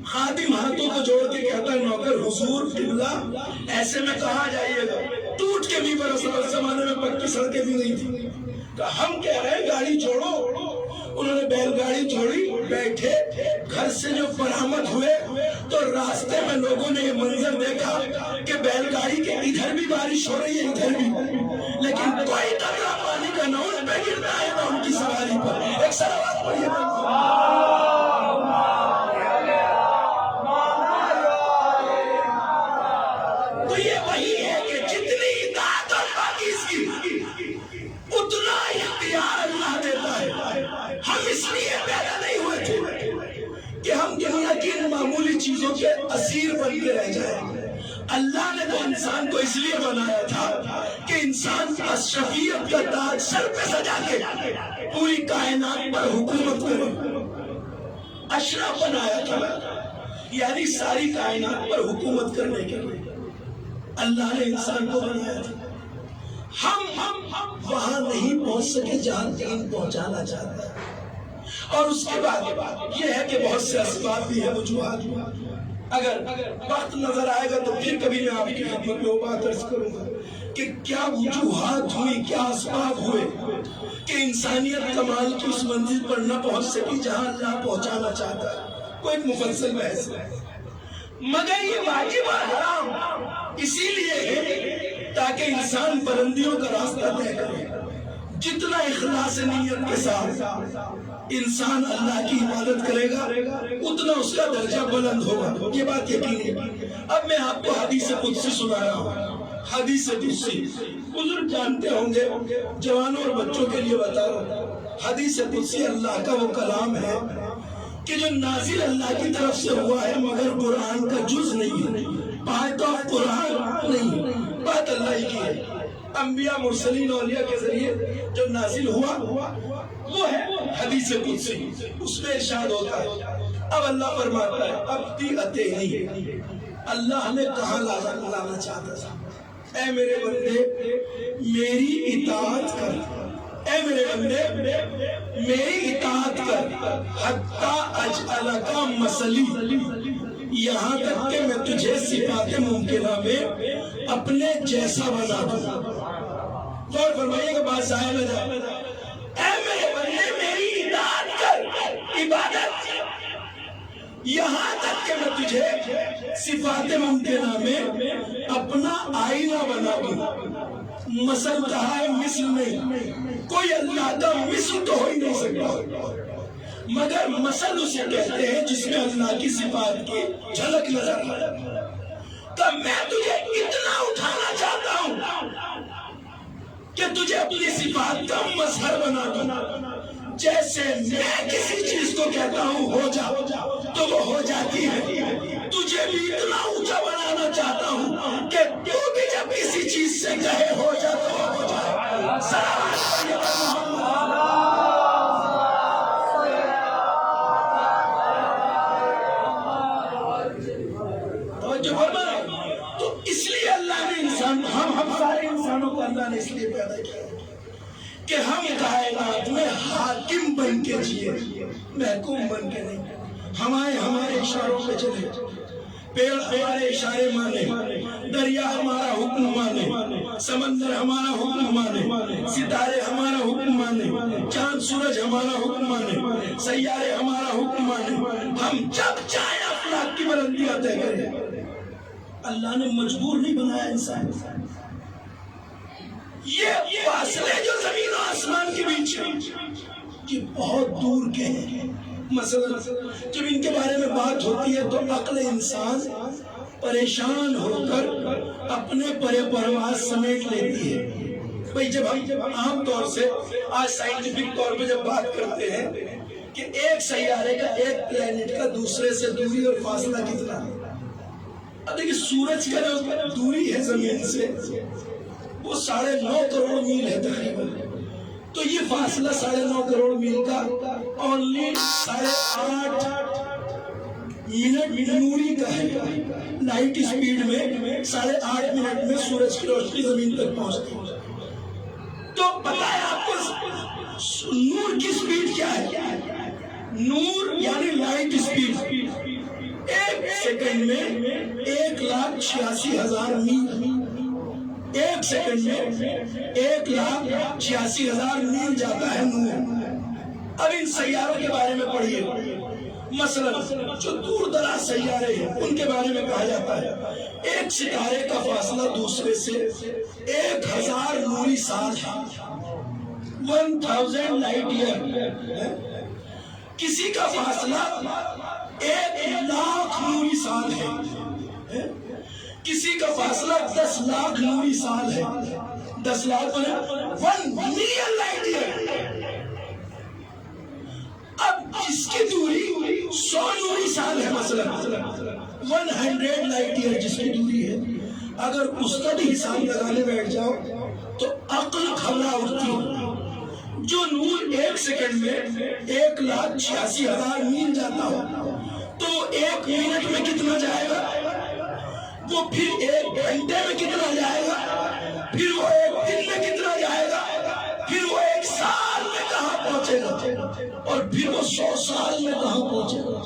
خادم ہاتھوں کو جوڑ کے کہتا ہے نوکر حضور قبلہ ایسے میں کہاں جائیے گا، ٹوٹ کے بھی برس رہا، اس زمانے میں پکی سڑکیں بھی نہیں تھی۔ کہ ہم کہہ رہے ہیں گاڑی چھوڑو۔ انہوں نے بیل گاڑی چھوڑی، بیٹھے، گھر سے جو برآمد ہوئے تو راستے میں لوگوں نے یہ منظر دیکھا کہ بیل گاڑی کے ادھر بھی بارش ہو رہی ہے، ادھر بھی، لیکن کوئی قطرہ پانی کا نہ ان پہ گرتا ہے نہ ان کی سواری پر۔ ایک صلوات پڑھیے تو یہ وہی ہے کہ جتنی اطاعت اور پاکیزگی اتنا اختیار اللہ دیتا ہے۔ ہم اس لیے پیدا نہیں ہوئے تھے کہ ہم دنیا کی معمولی چیزوں کے اسیر بن کے رہ جائیں۔ اللہ نے تو انسان کو اس لیے بنایا تھا کہ انسان اشرفیت کا تاج سر پہ سجا کے پوری کائنات پر حکومت کرے۔ اشرف بنایا تھا، یعنی ساری کائنات پر حکومت کرنے کے لیے اللہ نے انسان کو بنایا تھا۔ ہم وہاں نہیں پہنچ سکے جہاں دین پہنچانا چاہتا ہے۔ اور اس کے بعد یہ ہے کہ بہت سے اسباب بھی ہیں، وجوہات۔ اگر وقت نظر آئے گا تو پھر کبھی میں آپ کی خدمت میں وہ بات عرض کروں گا کہ کیا وجوہات ہوئی، کیا اسباب ہوئے کہ انسانیت کمال کی اس منزل پر نہ پہنچ سکی جہاں اللہ پہنچانا چاہتا ہے۔ کوئی مفصل بحث ہے، مگر یہ واجب اور حرام اسی لیے ہے تاکہ انسان بلندیوں کا راستہ طے کرے۔ جتنا اخلاص نیت کے ساتھ انسان اللہ کی عبادت کرے گا اتنا اس کا درجہ بلند ہوگا، یہ بات یقینی ہے۔ اب میں آپ کو حدیث قدسی سنا رہا ہوں۔ حدیث قدسی بزرگ جانتے ہوں گے، جوانوں اور بچوں کے لیے بتا رہا ہوں۔ حدیث قدسی اللہ کا وہ کلام ہے کہ جو نازل اللہ کی طرف سے ہوا ہے مگر قرآن کا جز نہیں ہے، پارٹ آف قرآن نہیں، بات اللہ ہی کی ہے۔ انبیاء مرسلین اولیاء کے ذریعے جو نازل ہوا وہ ہے حدیث قدسی۔ اس میں ارشاد ہوتا ہے، اب اللہ فرماتا ہے اب تی اتینی، اللہ نے کہاں لانا چاہتا تھا، اے میرے بندے میری اطاعت کر، اے میرے بندے میری اطاعت کر، حتی اجعلک مثلی، یہاں تک کہ میں تجھے صفات ممکنہ میں اپنے جیسا بنا دوں۔ غور فرمائیے کہ بات ضائع نہ جائے۔ اے میرے بندے میری اطاعت کر، عبادت، یہاں تک کہ میں تجھے صفات ممکنہ میں اپنا آئینہ بنا دوں۔ مثل کہا ہے، مثل نہیں، کوئی اللہ کا مثل تو ہو ہی نہیں سکتا، مگر مثل اسے کہتے ہیں جس میں اللہ کی صفات کی جھلک نظر آئے۔ تو میں تجھے اتنا اٹھانا چاہتا ہوں کہ تجھے اپنی صفات کا مظہر بنا دوں۔ جیسے میں کسی چیز کو کہتا ہوں ہو جا تو وہ ہو جاتی ہے، تجھے بھی اتنا اونچا بنانا چاہتا ہوں کہ تو بھی جب کسی چیز سے کہے ہو جا تو وہ ہو جائے۔ ہم سارے انسانوں کو اللہ نے اس لیے پیدا کیا کہ ہم کائنات میں حاکم بن کے جیے، محکوم بن کے نہیں۔ ہمارے اشاروں پہ چلے، پیڑ ہمارے اشارے مانے، دریا ہمارا حکم مانے، سمندر ہمارا حکم مانے، ستارے ہمارا حکم مانے، چاند سورج ہمارا حکم مانے، سیارے ہمارا حکم مانے، ہم جب چاہیں افلاک کی بلندیاں طے کریں۔ اللہ نے مجبور نہیں بنایا انسان۔ یہ فاصلے جو زمین و آسمان کے بیچ ہیں یہ بہت دور کے ہیں۔ مثلا جب ان کے بارے میں بات ہوتی ہے تو عقل انسان پریشان ہو کر اپنے پرے پرواز سمیٹ لیتی ہے۔ بھئی جب ہم عام طور سے آج سائنٹیفک طور پہ جب بات کرتے ہیں کہ ایک سیارے کا، ایک پلینٹ کا دوسرے سے دوری اور فاصلہ کتنا ہے، اب دیکھیں سورج کا جو دوری ہے زمین سے وہ 9.5 کروڑ میل ہے تقریباً، تو یہ فاصلہ 9.5 کروڑ میل کا اونلی 8.5 منٹ نوری کا ہے۔ لائٹ اسپیڈ میں 8.5 منٹ میں سورج کی روشنی زمین تک پہنچتی ہے۔ تو پتہ ہے آپ کو نور کی اسپیڈ کیا ہے؟ نور یعنی لائٹ اسپیڈ 1 سیکنڈ میں 1,86,000 میل، 1 سیکنڈ میں 1,86,000 میل جاتا ہے نور۔ اب ان سیاروں کے بارے میں پڑھیے، مثلا جو دور دراز سیارے ہیں ان کے بارے میں کہا جاتا ہے ایک ستارے کا فاصلہ دوسرے سے 1000 نوری سال ہے، 1000 لائٹ ایئر۔ کسی کا فاصلہ 1,00,000 نوری سال ہے، کسی کا فاصلہ 10 لاکھ نوری سال ہے۔ 10 لاکھ 1 ملین لائٹ ایئر۔ اب جس کی دوری 100 نوری سال ہے، مثلا 100 لائٹ ایئر جس کی دوری ہے، اگر اس کا بھی حساب لگانے بیٹھ جاؤ تو عقل گھبرا اٹھتی ہے۔ جو نور 1 سیکنڈ میں 1,86,000 میل جاتا ہو تو 1 منٹ میں کتنا جائے گا، وہ پھر 1 گھنٹے میں کتنا جائے گا، پھر وہ 1 دن میں کتنا جائے گا، پھر وہ 1 سال میں کہاں پہنچے گا، اور پھر وہ 100 سال میں کہاں پہنچے گا،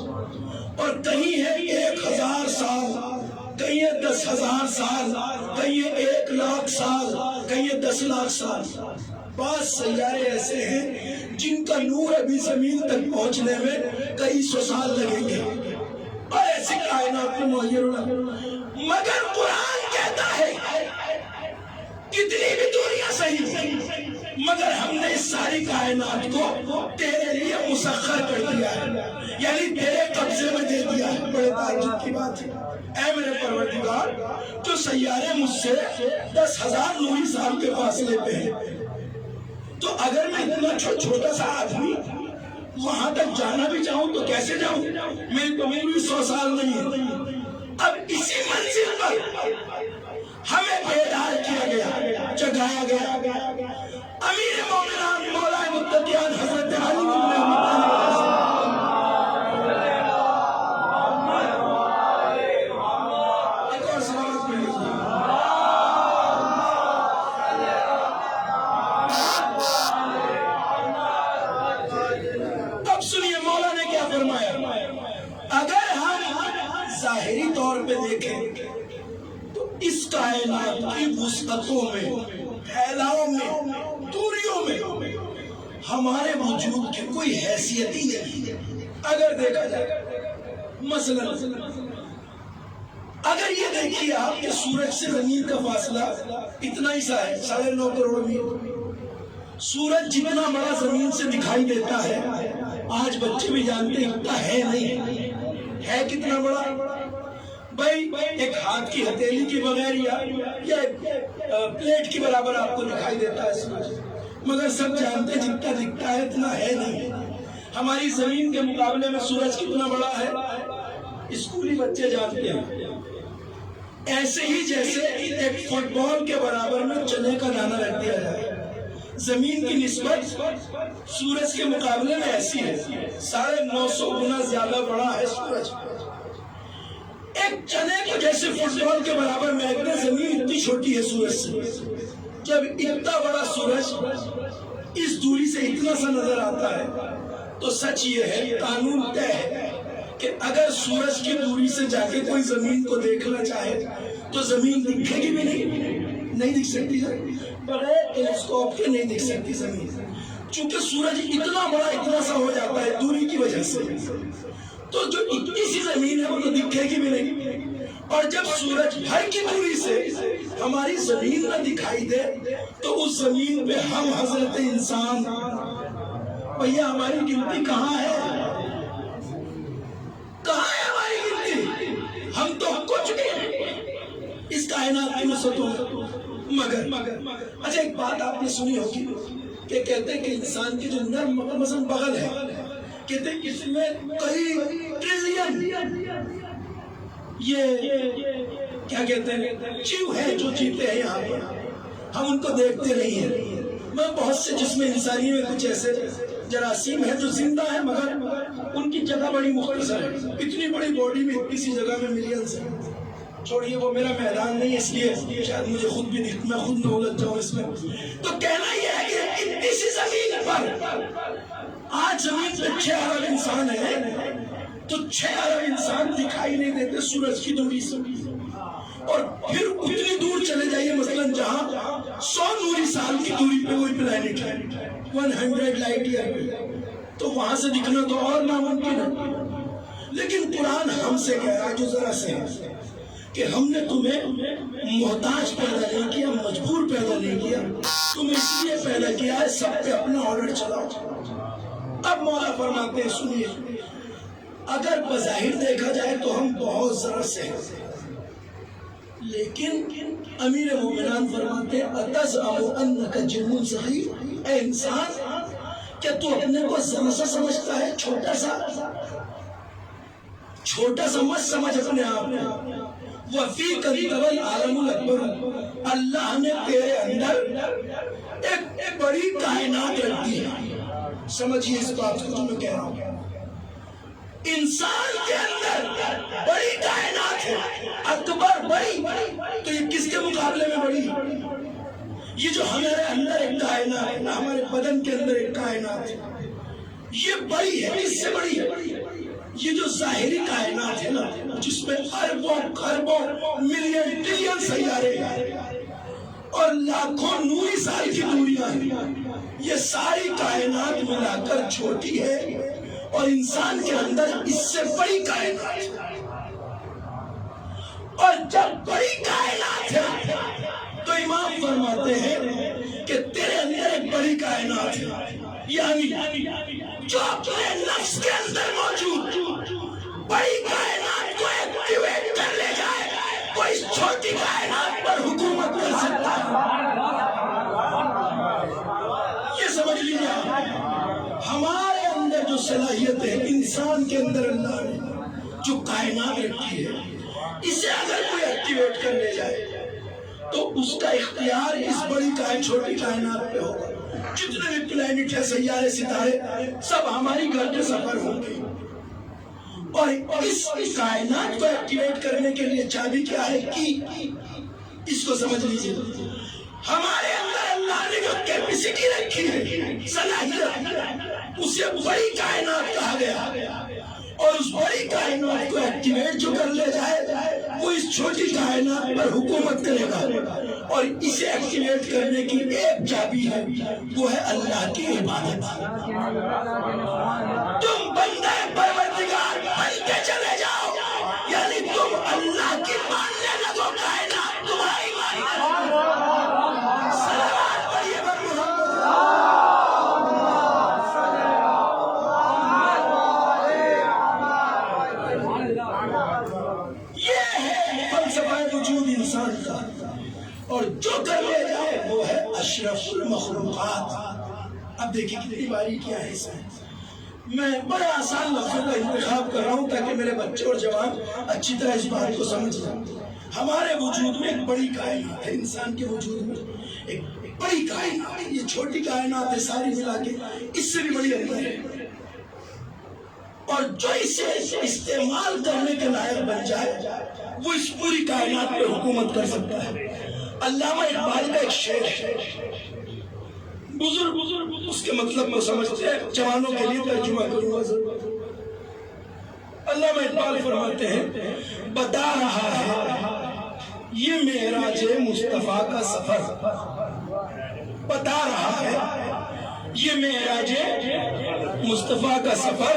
اور کہیں ہے 1000 سال، کہیں ہے 10,000 سال، کہیں ہے 1,00,000 سال، کہیں ہے 10 لاکھ سال۔ بعض سیارے ایسے ہیں جن کا نور ابھی زمین تک پہنچنے میں کئی 100 سال لگیں گے، اور ایسی کائنات میں مہیا ہونا۔ مگر قرآن کہتا ہے کتنی بھی دنیا صحیح، مگر ہم نے اس ساری کائنات کو تیرے لیے مسخر کر دیا ہے، یعنی تیرے قبضے میں دے دیا ہے۔ بڑے تعجب کی بات ہے، اے میرے پروردگار، جو سیارے مجھ سے 10,000 نوری سال کے فاصلے پہ ہیں، تو اگر میں اتنا چھوٹا سا آدمی وہاں تک جانا بھی چاہوں تو کیسے جاؤں؟ میری تو بھی 100 سال نہیں ہے۔ اب اسی منزل پر ہمیں بیدار کیا گیا، جگایا گیا۔ امیر مومنان مولا متقیان حضرت علی بن ابی طالب ایک اور سلامت پڑھ لیجیے۔ اب سنیے مولا نے کیا فرمایا۔ اگر ہم ظاہری طور پہ دیکھیں تو اس کائنات کی وسعتوں میں، پھیلاؤ میں، دوریوں میں ہمارے وجود کی کوئی حیثیت ہی نہیں۔ اگر دیکھا جائے مثلا اگر یہ دیکھیے آپ کہ سورج سے زمین کا فاصلہ اتنا ہی سا ہے، 9.5 کروڑ میل۔ سورج جتنا بڑا زمین سے دکھائی دیتا ہے، آج بچے بھی جانتے ہیں اتنا ہے نہیں، ہے کتنا بڑا؟ بھائی ایک ہاتھ کی ہتھیلی کے بغیر یا پلیٹ کے برابر آپ کو دکھائی دیتا ہے سورج، مگر سب جانتے ہیں جتنا دکھتا ہے اتنا ہے نہیں۔ ہماری زمین کے مقابلے میں سورج کتنا بڑا ہے اسکولی بچے جانتے ہیں۔ ایسے ہی جیسے ایک فٹ بال کے برابر میں چنے کا دانہ رکھ دیا جائے، زمین کی نسبت سورج کے مقابلے میں ایسی ہے، 950 گنا زیادہ بڑا ہے سورج۔ ایک چنے کو جیسے فٹ بال کے برابر مہکنے زمین اتنی چھوٹی ہے سورج سے، جب اتنا بڑا سورج اس دوری سے اتنا سا نظر آتا ہے تو سچ یہ ہے، قانون طے ہے کہ اگر سورج کی دوری سے جا کے کوئی زمین کو دیکھنا چاہے تو زمین دکھے گی بھی نہیں دکھ سکتی ہے، بغیر ٹیلیسکوپ کے نہیں دکھ سکتی زمین، چونکہ سورج اتنا بڑا اتنا سا ہو جاتا ہے دوری کی وجہ سے، تو جو اتنی سی زمین ہے وہ تو دکھے گی بھی نہیں۔ اور جب سورج بھر کی دوری سے ہماری زمین نہ دکھائی دے تو اس زمین پہ ہم حضرت انسان، بھیا ہماری گنتی کہاں ہے؟ کہاں ہے ہماری گنتی؟ ہم تو کچھ بھی ہیں اس کائنات کی وسعتوں میں۔ مگر اچھا ایک بات آپ نے سنی ہوگی کہ کہتے ہیں کہ انسان کی جو نرم مثلا بغل ہے، کہتے ہیں اس میں کئی ٹریلین یہ کیا کہتے ہیں چیو ہے جو جیتے ہیں یہاں پہ، ہم ان کو دیکھتے نہیں ہیں۔ میں بہت سے جسم انسانی میں کچھ ایسے جراثیم ہیں جو زندہ ہیں مگر ان کی جگہ بڑی مختصر ہے، اتنی بڑی باڈی میں اتنی سی جگہ میں ملینز ہیں۔ چھوڑیے وہ میرا میدان نہیں، اس لیے شاید مجھے خود بھی میں خود نہ الجھ جاؤں اس میں۔ تو کہنا یہ ہے کہ اتنی سی زمین پر آج زمین پہ 6 ارب انسان ہے تو 6 ارب انسان دکھائی نہیں دیتے سورج کی دوری سے، اور پھر اتنی دور چلے جائیے مثلا جہاں 100 نوری سال کی دوری پہ کوئی پلانٹ ہے 100 لائٹ ایئر پہ، تو وہاں سے دکھنا تو اور ناممکن ہے۔ لیکن قرآن ہم سے کہہ رہا ہے جو ذرا سے ہے کہ ہم نے تمہیں محتاج پیدا نہیں کیا، مجبور پیدا نہیں کیا، تمہیں اس لیے پیدا کیا ہے سب پہ اپنا آرڈر چلاؤ۔ اب مولا فرماتے ہیں سنیے، اگر بظاہر دیکھا جائے تو ہم بہت ذرا سے ہیں، لیکن امیر مومنان فرماتے ہیں اتزعم انک جنون صغیر، اے انسان کیا تو اپنے کو ذرا سا سمجھتا ہے، چھوٹا سا مت سمجھ اپنے آپ میں۔ وَفِيكَ انْتَوَى الْعَالَمُ الْأَكْبَرُ، اللہ نے تیرے اندر ایک بڑی کائنات رکھ دی ہے۔ سمجھیے اس بات کو جو میں کہہ رہا ہوں، انسان کے اندر بڑی کائنات ہے، اکبر بڑی، تو یہ کس کے مقابلے میں بڑی؟ یہ جو ہمارے اندر ایک کائنات ہے، ہمارے بدن کے اندر ایک کائنات ہے، یہ بڑی ہے، کس سے بڑی ہے؟ یہ جو ظاہری کائنات ہے نا، جس میں اربوں خربوں ملین ٹریلین سیارے ہیں اور لاکھوں نوری سال کی دوریاں ہیں، یہ ساری کائنات ملا کر چھوٹی ہے، اور انسان کے اندر اس سے بڑی کائنات ہے۔ اور جب بڑی کائنات ہے تو امام فرماتے ہیں کہ تیرے اندر ایک بڑی کائنات ہے، یعنی جو اپنے نفس کے اندر موجود بڑی کائنات کو ایکٹیویٹ کر لے جائے، وہ اس چھوٹی کائنات پر حکومت کر سکتا ہے۔ یہ سمجھ لیجیے، ہمارے اندر جو صلاحیت ہے، انسان کے اندر اللہ نے جو کائنات رکھی ہے، اسے اگر کوئی ایکٹیویٹ کر لے جائے تو اس کا اختیار اس بڑی چھوٹی کائنات پہ ہوگا۔ جتنے بھی پلانٹ ہے، سیارے ستارے، سب ہماری گھر کے سفر ہوں گے، اور اس کائنات کو ایکٹیویٹ کرنے کے لیے چابی کیا ہے؟ کی اس کو سمجھ لیجیے، ہمارے اندر اللہ نے جو کیپیسٹی رکھی ہے، صلاحیت، اسے بڑی کائنات کہا گیا، اور اس بڑی کائنات کو ایکٹیویٹ جو کر لے جائے وہ اس چھوٹی کائنات پر حکومت کرے گا، اور اسے ایکٹیویٹ کرنے کی ایک چابی ہے، وہ ہے اللہ کی عبادت۔ تم بندے پروردگار بن کے چلے جاؤ، یعنی تم اللہ کی ماننے لگو، کائنات تمہاری ماننے لگو۔ صلوات پڑھیے بر محمد۔ یہ ہے فلسفہ وجود انسان کا، اور جو کر لے جائے وہ ہے اشرف المخلوقات۔ اب دیکھیں کتنی باریکیاں ہیں اس میں، میں بڑے آسان لفظوں کا انتخاب کر رہا ہوں تاکہ میرے بچے اور جوان اچھی طرح اس بات کو سمجھ جائیں۔ ہمارے وجود میں ایک بڑی کائنات ہے، انسان کے وجود میں ایک بڑی کائنات ہے، یہ چھوٹی کائنات ہے ساری ملا کے، اس سے بھی بڑی اندر ہے۔ اور جو اسے استعمال کرنے کے لائق بن جائے وہ اس پوری کائنات پہ حکومت کر سکتا ہے۔ علامہ اقبال کا ایک شعر ہے، بزرگ اس کے مطلب کو سمجھتے ہیں، جوانوں کے لیے ترجمہ کروں گا ضرور۔ علامہ اقبال فرماتے ہیں بتا رہا ہے یہ معراج مصطفیٰ کا سفر، بتا رہا ہے یہ معراج مصطفیٰ کا سفر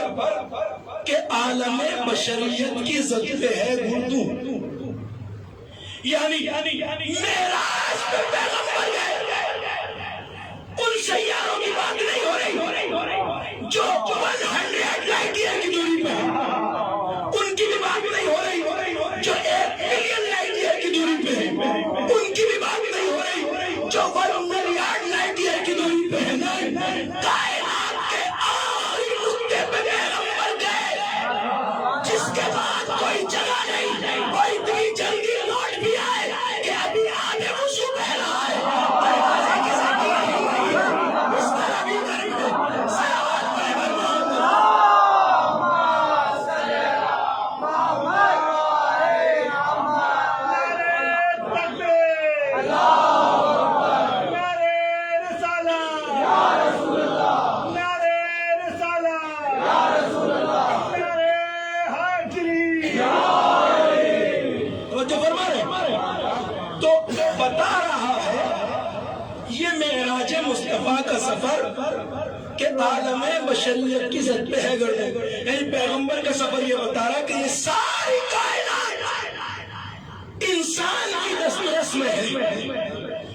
کہ عالم بشریت کی زد پہ ہے گردوں، یعنی معراج پہ پیغمبر گئے، ان سیاروں کی بات نہیں ہو رہی جو 100 لائٹ ایئر کی دوری پہ ہیں، ان کی بھی بات نہیں ہو رہی جو 1 ملین لائٹ ایئر کی دوری پہ ہیں، ان کی بھی بات نہیں ہو رہی جو 1 ملیارڈ لائٹ ایئر کی دوری پہ ہیں۔ کائنات کے آخری نقطے پہ پیغمبر گئے جس کے بعد کوئی جگہ نہیں، اور اتنی جلدی لوٹ بھی آئے کہ ابھی آگے وضو بہ رہا ہے، دروازے کی زندگی نہیں ہوئی، اس طرح بھی کریں گے صلوات پڑھے مصطفیٰ کا سفر کہ عالم بشریت کی زد پہ ہے گردوں، یعنی پیغمبر کا سفر یہ بتا رہا کہ یہ ساری کائنات انسان کی دست رس میں ہے،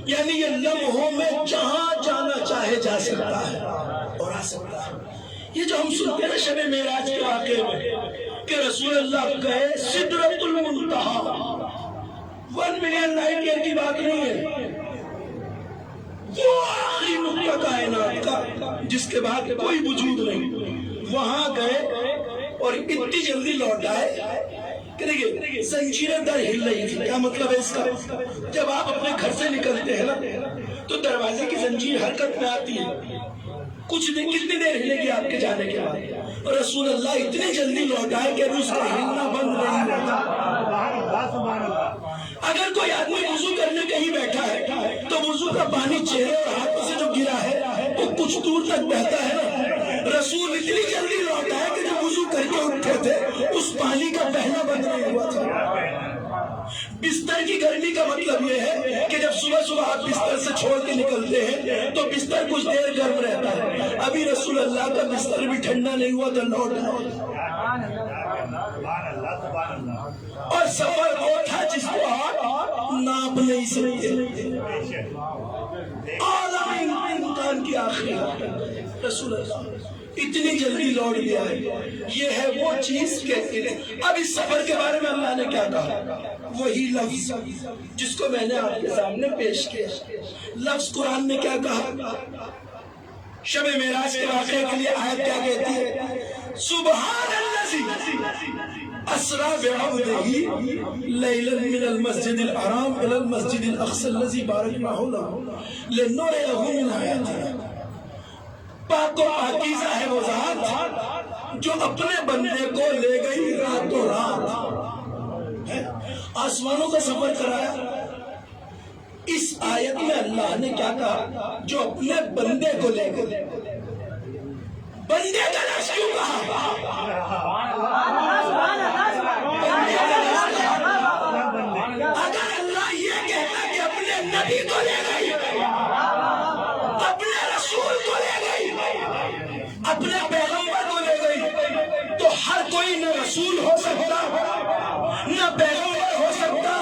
یعنی یہ لمحوں میں جہاں جانا چاہے جا سکتا ہے اور آ سکتا ہے۔ یہ جو ہم سنتے ہیں نا شب معراج کے واقعے میں کہ رسول اللہ گئے سدرۃ المنتہا، 1 ملین لائٹ ایئر کی بات نہیں ہے، وہ آخری نقطہ کائنات کا جس کے بعد کوئی وجود نہیں، وہاں گئے اور اتنی جلدی لوٹ آئے کہ دیکھیں زنجیریں در ہل رہی تھی۔ کیا مطلب ہے اس کا؟ جب آپ اپنے گھر سے نکلتے ہیں نا تو دروازے کی زنجیر حرکت میں آتی ہے، کتنی دیر ہلے گی آپ کے جانے کے بعد؟ اور رسول اللہ اتنی جلدی لوٹ آئے کہ ابھی اس کا ہلنا بند نہیں ہوتا۔ اگر کوئی آدمی وضو کرنے کہیں بیٹھا ہے تو وضو کا پانی چہرے اور ہاتھوں سے جو گرا ہے وہ کچھ دور تک بہتا ہے نا، رسول اتنی جلدی لوٹ آئے کہ جب وضو کر کے اٹھے تھے اس پانی کا بہنا بند نہیں ہوا تھا۔ بستر کی گرمی کا مطلب یہ ہے کہ جب صبح صبح آپ بستر سے چھوڑ کے نکلتے ہیں تو بستر کچھ دیر گرم رہتا ہے، ابھی رسول اللہ کا بستر بھی ٹھنڈا نہیں ہوا تو لوٹ اور سفر وہ تھا جس کو آپ ناپ نہیں سکتے، عالم امکان کی آخری رسول اللہ اتنی جلدی لوٹ گیا ہے۔ یہ ہے وہ چیز کہ اب اس سفر کے بارے میں اللہ نے کیا کہا، وہی لفظ جس کو میں نے آپ کے سامنے پیش کیا۔ لفظ قرآن نے کیا کہا؟ شب معراج کے واقعے کے لیے آیت کیا کہتی ہے؟ سبحان الذی اسریٰ بعبدہ لیلا من المسجد الحرام الی المسجد الاقصی الذی بارکنا حولہ لنریہ من آیاتنا۔ پاک و پاکیزہ ہے وہ ذات جو اپنے بندے کو لے گئی راتوں رات، آسمانوں کا سفر کرایا۔ اس آیت میں اللہ نے کیا کہا؟ جو اپنے بندے کو لے گئے۔ بندے کا لفظ کیوں کہا؟ اگر اللہ یہ کہتا کہ اپنے نبی کو لے گئی، اپنے رسول کو لے گئی، اپنے پیغمبر کو لے گئی، تو ہر کوئی نہ رسول ہو سکتا، نہ پیغمبر ہو سکتا،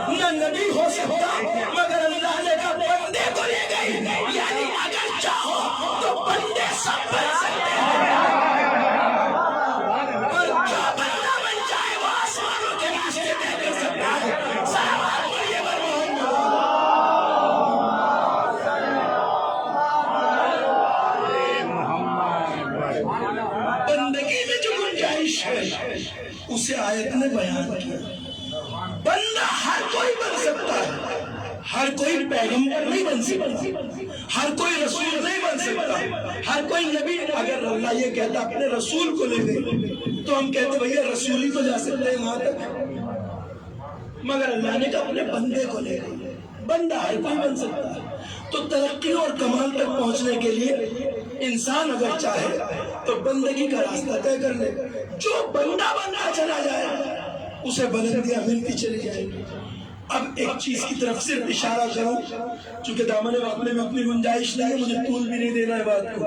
نہ نبی ہو سکتا، مگر اللہ نے کہا بندے کو لے گئی، یعنی اگر چاہو تو بندے سب بن سکتے ہیں، اور جو بندہ بن جائے وہ آسمانوں کے راستے طے کر سکتا ہے۔ صلوات پڑھیے بر محمد۔ بندگی میں جو گنجائش ہے اسے آیت نے بیان کیا۔ بندہ ہر کوئی بن سکتا ہے، ہر کوئی پیغمبر نہیں بن سکتا، ہر کوئی رسول نہیں بن سکتا، ہر کوئی نبی. اگر اللہ یہ کہتا اپنے رسول کو لے گئے تو ہم کہتے بھیا رسول ہی تو جا سکتے ہیں وہاں تک، مگر اللہ نے کہا اپنے بندے کو لے گئے. بندہ ہر کوئی بن سکتا ہے. تو ترقی اور کمال تک پہنچنے کے لیے انسان اگر چاہے تو بندگی کا راستہ طے کر لے. جو بندہ بننا چلا جائے اسے بلندیاں ملتی چلی جائیں گی. اب ایک چیز کی طرف صرف اشارہ کروں، چونکہ دامن وقت میں اپنی گنجائش نہیں ہے، مجھے طول بھی نہیں دینا ہے بات کو.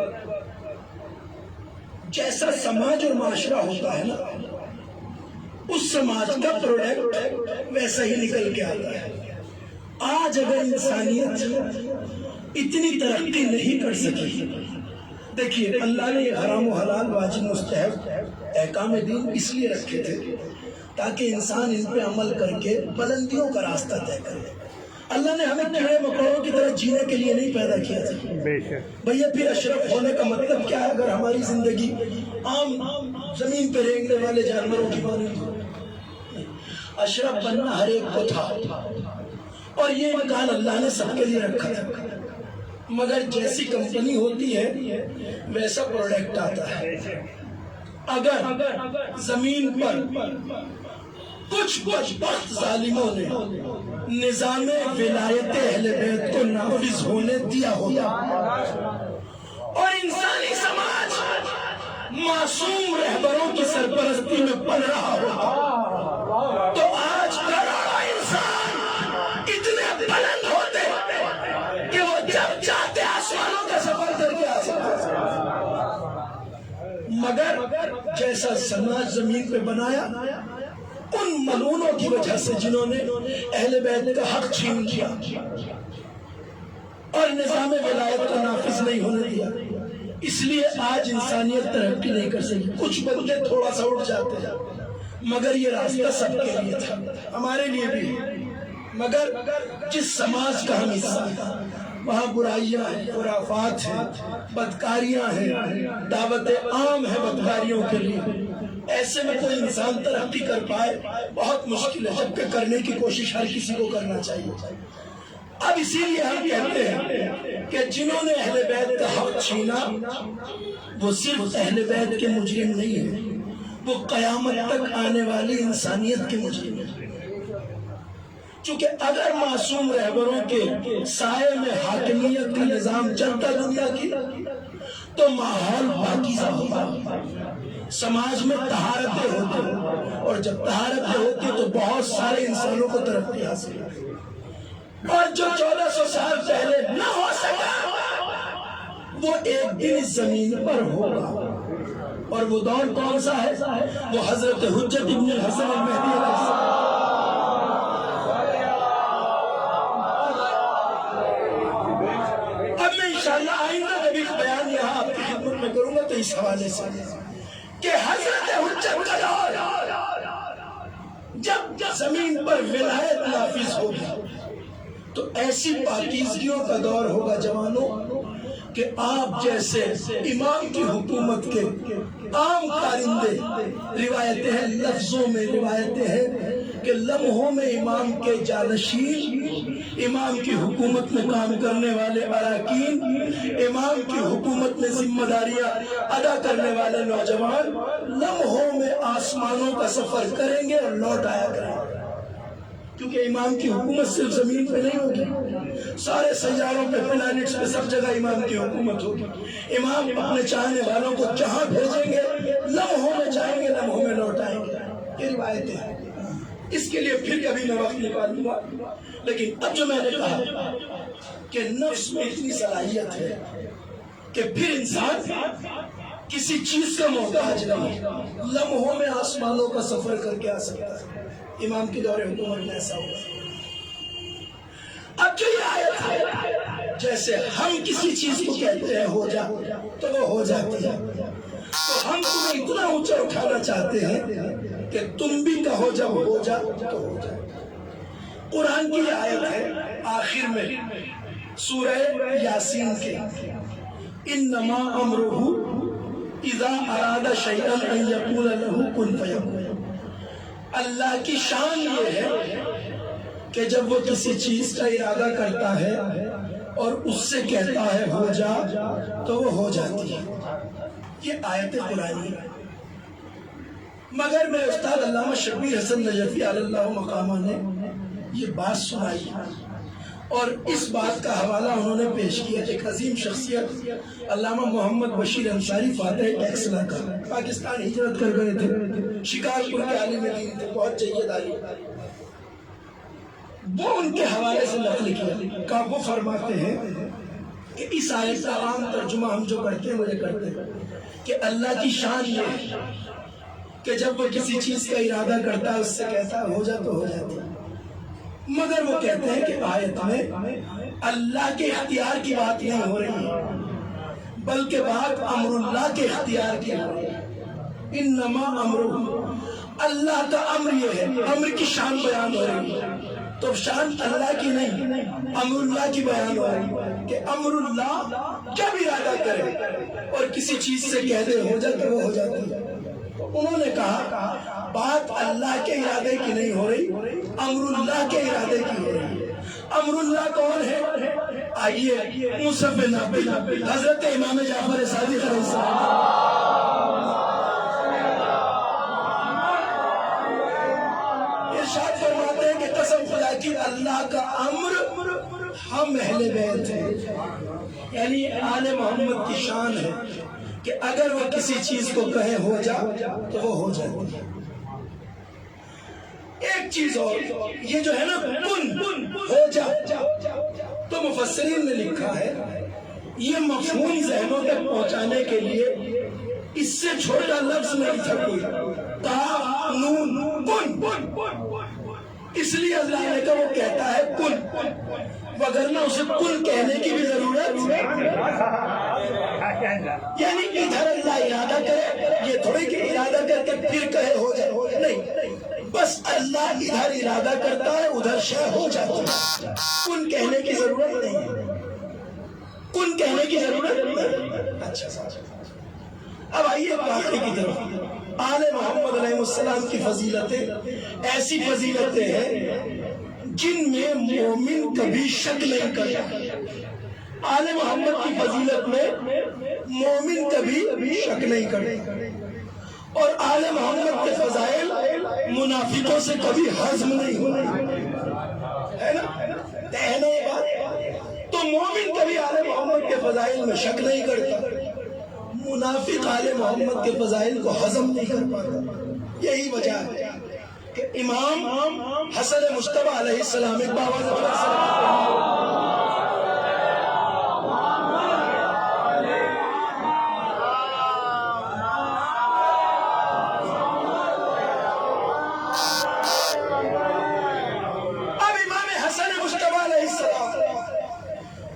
جیسا سماج اور معاشرہ ہوتا ہے نا، اس سماج کا پروڈکٹ ویسا ہی نکل کے آتا ہے. آج اگر انسانیت اتنی ترقی نہیں کر سکی، دیکھیے اللہ نے یہ حرام و حلال واجب مستحب احکام دین اس لیے رکھے تھے تاکہ انسان ان پہ عمل کر کے بلندیوں کا راستہ طے کرے. اللہ نے ہمیں کیڑے مکوڑوں کی طرح جینے کے لیے نہیں پیدا کیا تھا. بھیا پھر اشرف ہونے کا مطلب کیا ہے اگر ہماری زندگی عام زمین پہ رینگنے والے جانوروں کی مانند ہو؟ اشرف بننا ہر ایک کو تھا اور یہ امکان اللہ نے سب کے لیے رکھا تھا. مگر جیسی کمپنی ہوتی ہے ویسا پروڈکٹ آتا ہے. اگر زمین پر کچھ بدبخت ظالموں نے نظام ولایت اہل بیت کو نافذ ہونے دیا ہوتا اور انسانی سماج معصوم رہبروں کی سرپرستی میں پل رہا ہوتا، تو آج کروڑوں انسان اتنے بلند ہوتے کہ وہ جب چاہتے آسمانوں کا سفر کر کے آ سکتے. مگر جیسا سماج زمین پہ بنایا ان ملعونوں کی وجہ سے جنہوں نے اہل بیت کا حق چھین لیا اور نظام ولایت کو نافذ نہیں ہونے دیا، اس لیے آج انسانیت ترقی نہیں کر سکی. کچھ بندے تھوڑا سا اٹھ جاتے ہیں، مگر یہ راستہ سب کے لیے تھا، ہمارے لیے بھی ہے. مگر جس سماج کا ہم حصہ تھا وہاں برائیاں ہیں، خرافات ہیں، بدکاریاں ہیں، دعوت عام ہے بدکاریوں کے لیے. ایسے میں کوئی انسان ترقی کر پائے بہت مشکل ہے، جبکہ کرنے کی کوشش ہر کسی کو کرنا چاہیے. اب اسی لیے ہم کہتے ہیں کہ جنہوں نے اہل بیت کا حق چھینا وہ صرف اہل بیت کے مجرم نہیں ہیں، وہ قیامت تک آنے والی انسانیت کے مجرم ہیں. چونکہ اگر معصوم رہبروں کے سائے میں حاکمیت کا نظام چلتا دنیا کی تو ماحول پاکیزہ ہوتا، سماج میں طہارتیں ہوتی، اور جب طہارتیں ہوتی تو بہت سارے انسانوں کو ترقی حاصل ہوتی. اور جو 1400 سال پہلے نہ ہو سکا وہ ایک دن اس زمین پر ہوگا. اور وہ دور کون سا ہے؟ وہ حضرت حجت ابن الحسن المہدی علیہ السلام. اب میں انشاءاللہ آئندہ جب ایک بیان یہاں آپ کی خدمت میں کروں گا تو اس حوالے سے کہ حضرت حجت کا دور جب زمین پر ولایت نافذ ہوگی تو ایسی پاکیزگیوں کا دور ہوگا جوانوں کہ آپ جیسے امام کی حکومت کے عام کارندے، روایتیں ہیں لفظوں میں، روایتیں ہیں کہ لمحوں میں امام کے جانشین، امام کی حکومت میں کام کرنے والے اراکین، امام کی حکومت میں ذمہ داریاں ادا کرنے والے نوجوان لمحوں میں آسمانوں کا سفر کریں گے اور لوٹ آیا کریں گے. کیونکہ امام کی حکومت صرف زمین پہ نہیں ہوگی، سارے سیاروں پہ، پلانٹس پہ، سب جگہ امام کی حکومت ہوگی. امام اپنے چاہنے والوں کو جہاں بھیجیں گے لمحوں میں جائیں گے، لمحوں میں لوٹ آئیں گے. یہ روایتیں ہیں. اس کے لیے پھر کبھی میں وقت نکالوں گا. لیکن اب جو میں نے کہا کہ نفس میں اتنی صلاحیت ہے کہ پھر انسان کسی چیز کا محتاج نہیں، لمحوں میں آسمانوں کا سفر کر کے آ سکتا ہے. امام کی دور حکومت میں ایسا ہوگا. اب جو یہ آیت ہے، جیسے ہم کسی چیز کو کہتے ہیں ہو جا تو وہ ہو جاتی ہے، تو ہم تمہیں اتنا اونچا اٹھانا چاہتے ہیں کہ تم بھی کہو جب ہو جا تو ہو جا. قرآن کی آیت ہے آخر میں سورہ یاسین کے، انما امرہ اذا اراد شیئا ان یقول له کن فیکون. اللہ کی شان یہ ہے کہ جب وہ کسی چیز کا ارادہ کرتا ہے اور اس سے کہتا ہے ہو جا تو وہ ہو جاتی ہے. یہ آیت قرآنی ہے. مگر میں استاد علامہ شبیر حسن نجفی علی اللہ مقامہ نے یہ بات سنائی اور اس بات کا حوالہ انہوں نے پیش کیا. ایک عظیم شخصیت علامہ محمد بشیر انصاری فاتح ٹیکسلا کا پاکستان ہجرت کر گئے تھے، شکارپور کے عالم دین تھے، بہت جید عالم. وہ ان کے حوالے سے نقل کیا کہ وہ فرماتے ہیں کہ اس آیت کا عام ترجمہ ہم جو کرتے ہیں مجھے کرتے ہیں کہ اللہ کی شان یہ ہے کہ جب وہ کسی چیز کا ارادہ کرتا ہے اس سے کہتا ہے ہو جا تو ہو جاتی ہے. مگر وہ کہتے ہیں کہ آیت میں اللہ کے اختیار کی بات نہیں ہو رہی ہے بلکہ بات امر اللہ کے اختیار کی ہو رہی ہے. انما امرہ، اللہ کا امر یہ ہے، امر کی شان بیان ہو رہی ہے. تو شان اللہ کی نہیں امر اللہ کی بیان ہو رہی ہے کہ امر اللہ جب ارادہ کرے اور کسی چیز سے کہہ دے ہو جاتا وہ ہو جاتی ہے. انہوں نے کہا بات اللہ کے ارادے کی نہیں ہو رہی، امر اللہ کے ارادے کی ہو رہی ہے. امر اللہ کون ہے؟ آئیے مصحف نبی حضرت امام جعفر صادق علیہ السلام ارشاد فرماتے ہیں کہ قسم خدا کی اللہ کا امر ہم اہل بیت ہیں، یعنی آل محمد کی شان ہے کہ اگر وہ کسی چیز کو کہے ہو جا تو وہ ہو جاتی ہے. ایک چیز اور یہ جو ہے نا کن ہو جا، تو مفسرین نے لکھا ہے یہ مفہوم ذہنوں تک پہنچانے کے لیے اس سے چھوٹا لفظ نہیں تھا کوئی. تا نون کن، اس لیے اللہ نے کہا وہ کہتا ہے کن، وگرنہ اسے کن کہنے کی بھی ضرورت یعنی ادھر اللہ ارادہ کرے، یہ تھوڑی کہ ارادہ کر کے پھر کہے ہو جائے، نہیں، بس اللہ ادھر ارادہ کرتا ہے ادھر شے ہو جاتا ہے. کن کہنے کی ضرورت نہیں ہے، کن کہنے کی ضرورت نہیں. اچھا اب آئیے باقی کی طرف. آل محمد علیہ السلام کی فضیلتیں ایسی فضیلتیں ہیں جن میں مومن کبھی شک نہیں کرتا. آل محمد کی فضیلت میں مومن کبھی شک نہیں کرتا، اور آل محمد کے فضائل منافقوں سے کبھی ہضم نہیں ہوتے، ہے نا یہ بات. تو مومن کبھی آل محمد کے فضائل میں شک نہیں کرتا، منافق آل محمد کے فضائل کو ہضم نہیں کر پاتا. یہی وجہ ہے کہ امام حسن مجتبی علیہ السلام ایک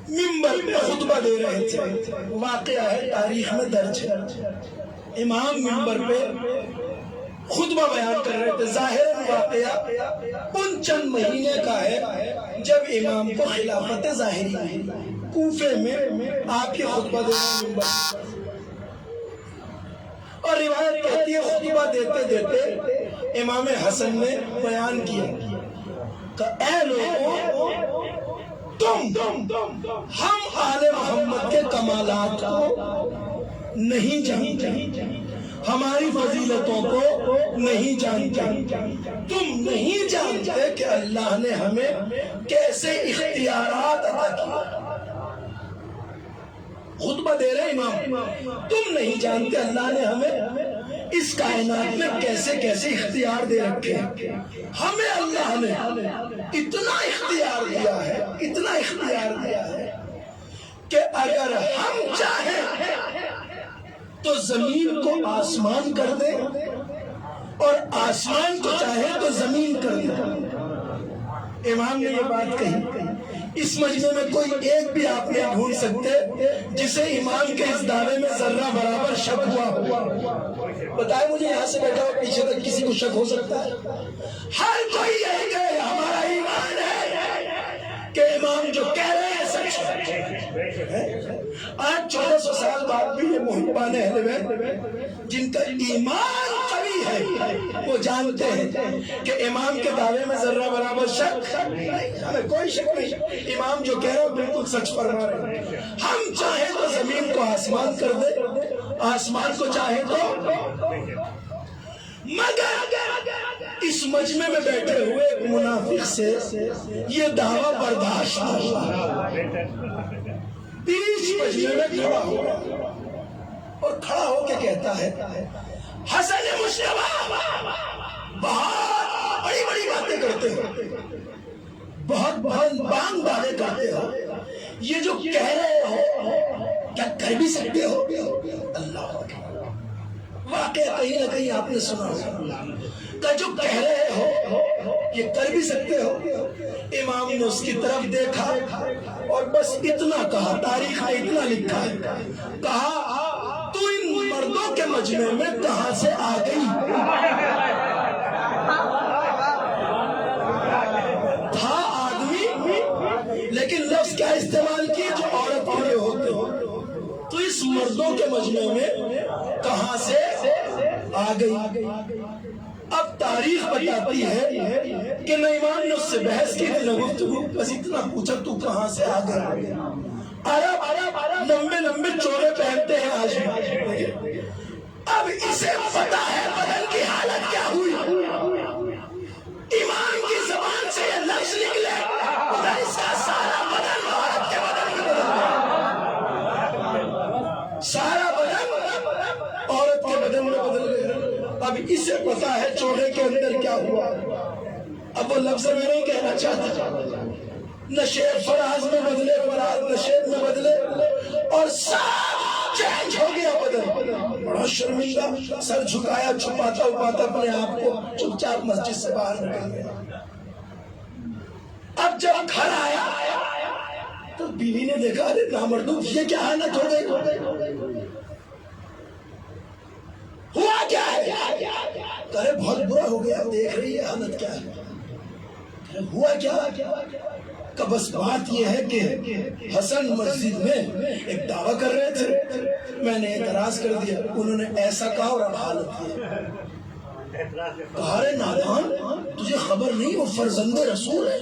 ممبر پہ خطبہ دے رہے تھے. واقعہ ہے تاریخ میں درج ہے. امام ممبر پہ خطبہ بیان کر رہے تھے. ظاہر واقعہ ان چند مہینے کا ہے جب امام کو خلافت ظاہری ہوئی کوفے میں. آپ یہ خطبہ دے رہے ممبر اور روایت کہتی ہے خطبہ دیتے دیتے امام حسن نے بیان کیا کہ اے لوگوں ہم آل محمد کے کمالات کو نہیں جانتے، ہماری فضیلتوں کو نہیں جانتے. تم نہیں جانتے کہ اللہ نے ہمیں کیسے اختیارات عطا کیے. خطبہ دے رہے امام، تم نہیں جانتے اللہ نے ہمیں اس کائنات میں کیسے کیسے اختیار دے رکھے ہیں. ہمیں اللہ نے اتنا اختیار دیا ہے، اتنا اختیار دیا ہے کہ اگر ہم چاہیں تو زمین کو آسمان کر دیں اور آسمان کو چاہیں تو زمین کر دیں. امام نے یہ بات کہی. اس مجمع میں کوئی ایک بھی آپ نہیں ڈھونڈ سکتے جسے امام کے اس دعوے میں ذرہ برابر شک ہوا. بتائیں مجھے یہاں سے بیٹھا ہو پیچھے تک کسی کو شک ہو سکتا ہے؟ ہر کوئی یہی کہے ہمارا ایمان ہے کہ امام جو کہہ رہے ہیں سچ ہے. آج 1400 سال بعد بھی یہ محبان اہل بیت جن کا ایمان قوی ہے وہ جانتے ہیں کہ امام کے دعوے میں ذرہ برابر شک نہیں، ہمیں کوئی شک نہیں، امام جو کہہ رہے ہیں بالکل سچ فرما رہے ہیں۔ ہم چاہیں تو زمین کو آسمان کر دے، آسمان کو چاہیں تو، مگر اس مجمع میں بیٹھے ہوئے ایک منافق سے یہ دعویٰ برداشت نہیں ہوا۔ بیچ مجمع میں کھڑا ہوا اور کھڑا ہو کے کہتا ہے حسن مشتبہ بہت بڑی بڑی باتیں کرتے ہو، بہت بانگ باتیں کرتے ہو، یہ جو کہہ رہے ہو کیا کر بھی سکتے ہو؟ اللہ اکبر، واقعہ کہیں نہ کہیں آپ نے سنا ہوگا کہ جو کہہ رہے ہو یہ کر بھی سکتے ہو؟ امام نے اس کی طرف دیکھا اور بس اتنا کہا، تاریخ میں اتنا لکھا ہے، کہا تو ان مردوں کے مجمع میں کہاں سے آ گئی؟ تھا آدمی لیکن لفظ کیا استعمال کیے جو عورت کے لیے ہوتے ہو، تو اس مردوں کے مجمع میں کہاں سے آ گئی؟ اب تاریخ بتاتی ہے کہ نہ امام نے اس سے بحث کی نہ گفتگو، بس اتنا پوچھا تو کہاں سے آ گیا؟ عرب لمبے لمبے چوڑے پہنتے ہیں آج بھی، اب اسے پتا ہے بدن کی حالت کیا ہوئی، امام کی زبان سے یہ لفظ نکلے ادھر اس کا سارا بدن عورت کے بدن میں بدل گیا، سارا بدن عورت کے بدن میں بدل گیا۔ اب اسے پتا ہے چوڑے کے اندر کیا ہوا۔ اب وہ لفظ میں نہیں کہنا چاہتا، نشیب فراز میں بدلے، فراز نشیب میں بدلے اور سب چینج ہو گیا بدن۔ بڑا شرمندہ سر جھکایا، چھپاتا اپاتا اپنے آپ کو، چپ چاپ مسجد سے باہر نکل گیا۔ اب جب گھر آیا تو بیوی نے دیکھا، ارے نامردو یہ کیا حالت ہو گئی، ہوا کیا ہے؟ کہے بہت برا ہو گیا، دیکھ رہی ہے حالت کیا ہے، ہوا کیا؟ کہ بس بات یہ ہے کہ حسن مسجد میں ایک دعویٰ کر رہے تھے، میں نے اعتراض کر دیا، انہوں نے ایسا کہا اور اب حالت یہ، کہا رے نادان تجھے خبر نہیں وہ فرزند رسول ہے،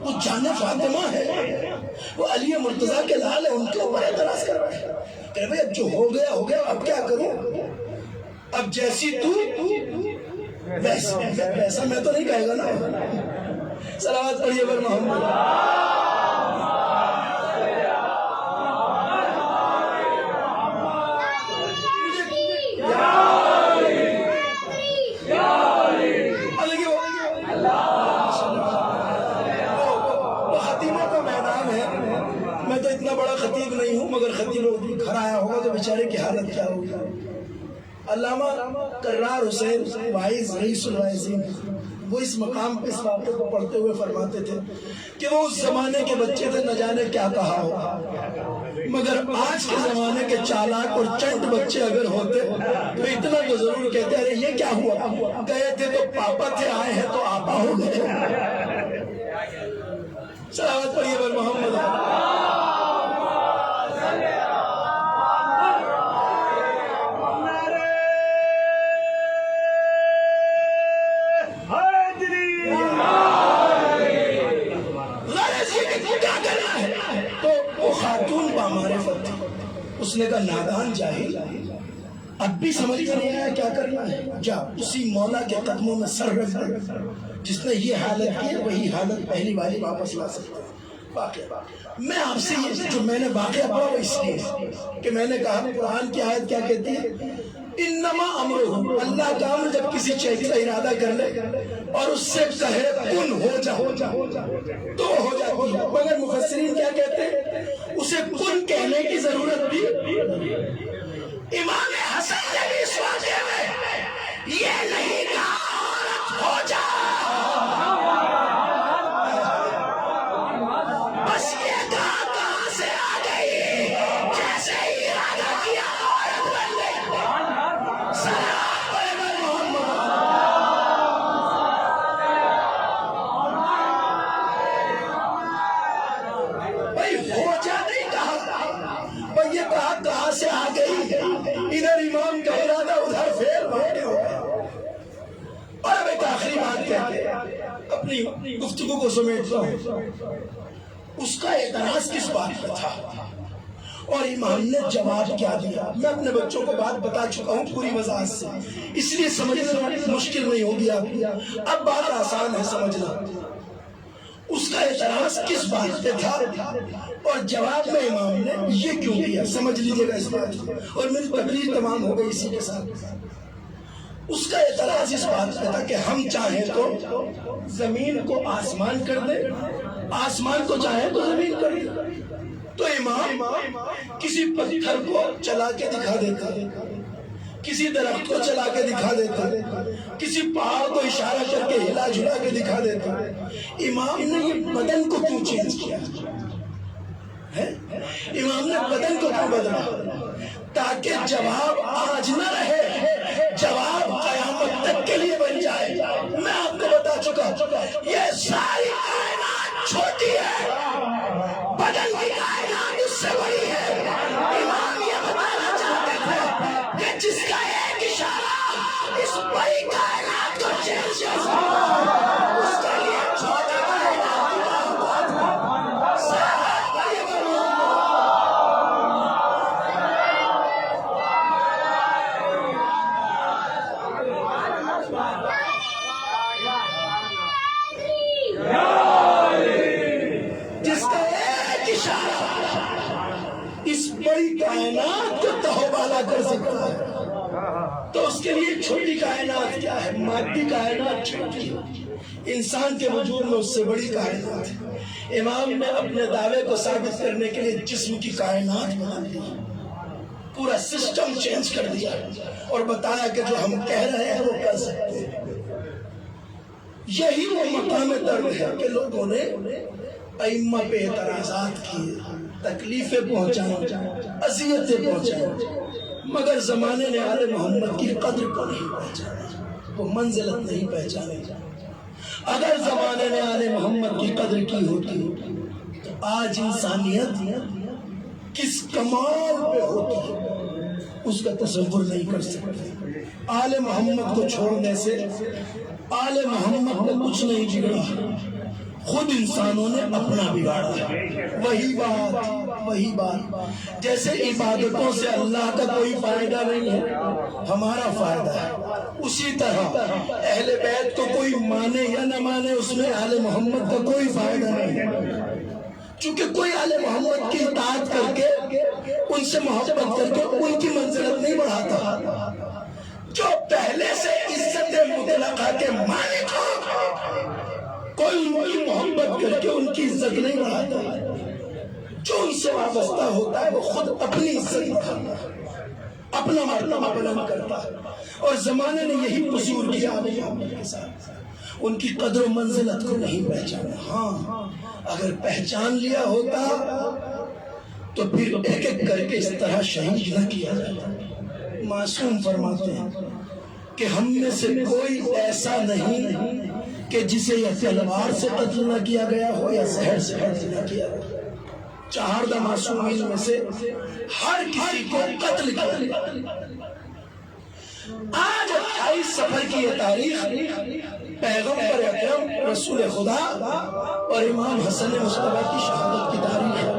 وہ جان فاطمہ ہے، وہ علی مرتضیٰ کے لال ہے، ان کے اوپر اعتراض کر رہے ہیں۔ کہ بھئی اب جو ہو گیا ہو گیا، اب کیا کروں؟ اب جیسی تو ویسا میں تو نہیں کہے گا نا۔ صلوات پڑھیے بر محمد۔ خطیبوں کا میدان ہے، میں تو اتنا بڑا خطیب نہیں ہوں، مگر خطیب گھر آیا ہوگا تو بیچارے کی حالت کیا ہوگی۔ علامہ کرار حسین وائز رئیس الوائزین وہ اس مقام پہ اس واقعے کو پڑھتے ہوئے فرماتے تھے کہ وہ اس زمانے کے بچے تھے، نہ جانے کیا کہا ہو، مگر آج کے زمانے کے چالاک اور چنٹ بچے اگر ہوتے تو اتنا تو ضرور کہتے ارے یہ کیا ہوا، گئے تھے تو پاپا تھے، آئے ہیں تو آپا ہو گئے۔ صلوات پڑھیے بر محمد۔ تو وہ خاتون بامعرفت تھی، اس نے کہا نادان جاہل، اب بھی سمجھ میں نہیں آیا کیا کرنا ہے، جا اسی مولا کے قدموں میں سر رکھ دے، جس نے یہ حالت کی وہی حالت پہلی والی واپس لا سکتا ہے۔ میں آپ سے یہ جو میں نے واقعہ پڑھا وہ اس لیے کہ میں نے کہا قرآن کی آیت کیا کہتی ہے، انما امرہ، اللہ کا امر جب کسی چیز کا ارادہ کر لے اور اس سے کہے کن ہو جا تو ہو جاتی ہے، مگر مفسرین کیا کہتے ہیں اسے کن کہنے کی ضرورت بھی۔ امام حسن نے بھی اس واقعے میں یہ نہیں کہا عورت ہو جا، بس یہ کہا کہاں سے آ گئی، جیسے ہی ارادہ کیا عورت بن گئی۔ سلام علیکم محمد۔ بھائی ہو جا نہیں کہا، بھائی یہ کہا کہاں سے آ گئی، ادھر امام کا ارادہ ادھر فیل ہو کہہ کے اپنی گفتگو کو سمیٹتا ہوں، اس کا اعتراض کس بات پہ تھا اور امام نے جواب کیا دیا؟ میں اپنے بچوں کو بات بتا چکا ہوں پوری وضاحت سے، اس لیے سمجھنا مشکل نہیں ہوگی آپ کو، اب بات آسان ہے سمجھنا۔ اس کا اعتراض کس بات پہ تھا اور جواب میں امام نے یہ کیوں دیا، سمجھ لیجیے گا اس بات کو، اور میری تقریر تمام ہو گئی اسی کے ساتھ۔ اس کا اعتراض اس بات پہ تھا کہ ہم چاہیں تو زمین کو آسمان کر دیں، آسمان کو چاہیں تو زمین کر دیں۔ تو امام کسی پتھر کو چلا کے دکھا دیتا، کسی درخت کو چلا کے دکھا دیتا، کسی پہاڑ کو اشارہ کر کے ہلا جھلا کے دکھا دیتا۔ امام نے یہ بدن کو کیوں چینج کیا ہے؟ امام نے بدن کو کیوں بدلا؟ تاکہ جواب آج نہ رہے، جواب قیامت تک کے لیے بن جائے۔ میں آپ کو بتا چکا یہ ساری کائنات چھوٹی ہے، بدن کی کائنات اس سے بڑی ہے۔ امام یہ بتانا چاہتے تھے کہ جس کا ایک اشارہ اس بڑی کائنات کو چینج کر سکتا ہے، اس کے لیے چھوٹی کائنات کی جس کا ایک اشارہ اس بڑی کائنات کو تہو بالا کر سکتا ہے، تو اس کے لیے چھوٹی کائنات کیا ہے؟ مادی کائنات چھوٹی ہے، انسان کے وجود میں اس سے بڑی کائنات ہے۔ امام نے اپنے دعوے کو ثابت کرنے کے لیے جسم کی کائنات بنا دی، پورا سسٹم چینج کر دیا اور بتایا کہ جو ہم کہہ رہے ہیں وہ کر سکتے ہیں۔ یہی وہ مقام درد ہے کہ لوگوں نے ائمہ پہ اعتراضات کیے، تکلیفیں پہنچائیں، اذیتیں پہنچائیں، مگر زمانے نے آل محمد کی قدر کو نہیں پہچانا، وہ منزلت نہیں پہچانی۔ اگر زمانے نے آل محمد کی قدر کی ہوتی تو آج انسانیت کس کمال پہ ہوتی اس کا تصور نہیں کر سکتے۔ آل محمد کو چھوڑنے سے آل محمد نے کچھ نہیں بگڑا، خود انسانوں نے اپنا بگاڑا۔ وہی بات جیسے عبادتوں سے اللہ کا کوئی فائدہ نہیں ہے، ہمارا فائدہ ہے، اسی طرح اہل بیت کو کوئی مانے یا نہ مانے اس میں آل محمد کا کوئی فائدہ نہیں ہے، چونکہ کوئی آل محمد کی اطاعت کر کے ان سے محبت کر کے ان کی منزلت نہیں بڑھاتا۔ جو پہلے سے عزت مطلقہ کے مالک ہو، کوئی ان کی محبت کر کے ان کی عزت نہیں بڑھاتا۔ جو ان سے وابستہ ہوتا ہے وہ خود اپنی عزت بڑھاتا ہے، اپنا مرتبہ بلند کرتا ہے، اور زمانے نے یہی قصور کیا کے ساتھ، ان کی قدر و منزلت کو نہیں پہچانا۔ ہاں اگر پہچان لیا ہوتا تو پھر ایک ایک کر کے اس طرح شہید نہ کیا جاتا۔ معصوم فرماتے ہیں کہ ہم میں سے کوئی ایسا نہیں کہ جسے یا تلوار سے قتل نہ کیا گیا ہو یا زہر سے قتل نہ کیا گیا۔ 14 معصومین میں سے ہر کسی کو قتل کیا گیا۔ آج 28 صفر کی یہ تاریخ پیغمبر اکرم رسول خدا اور امام حسن مصطفیٰ کی شہادت کی تاریخ ہے،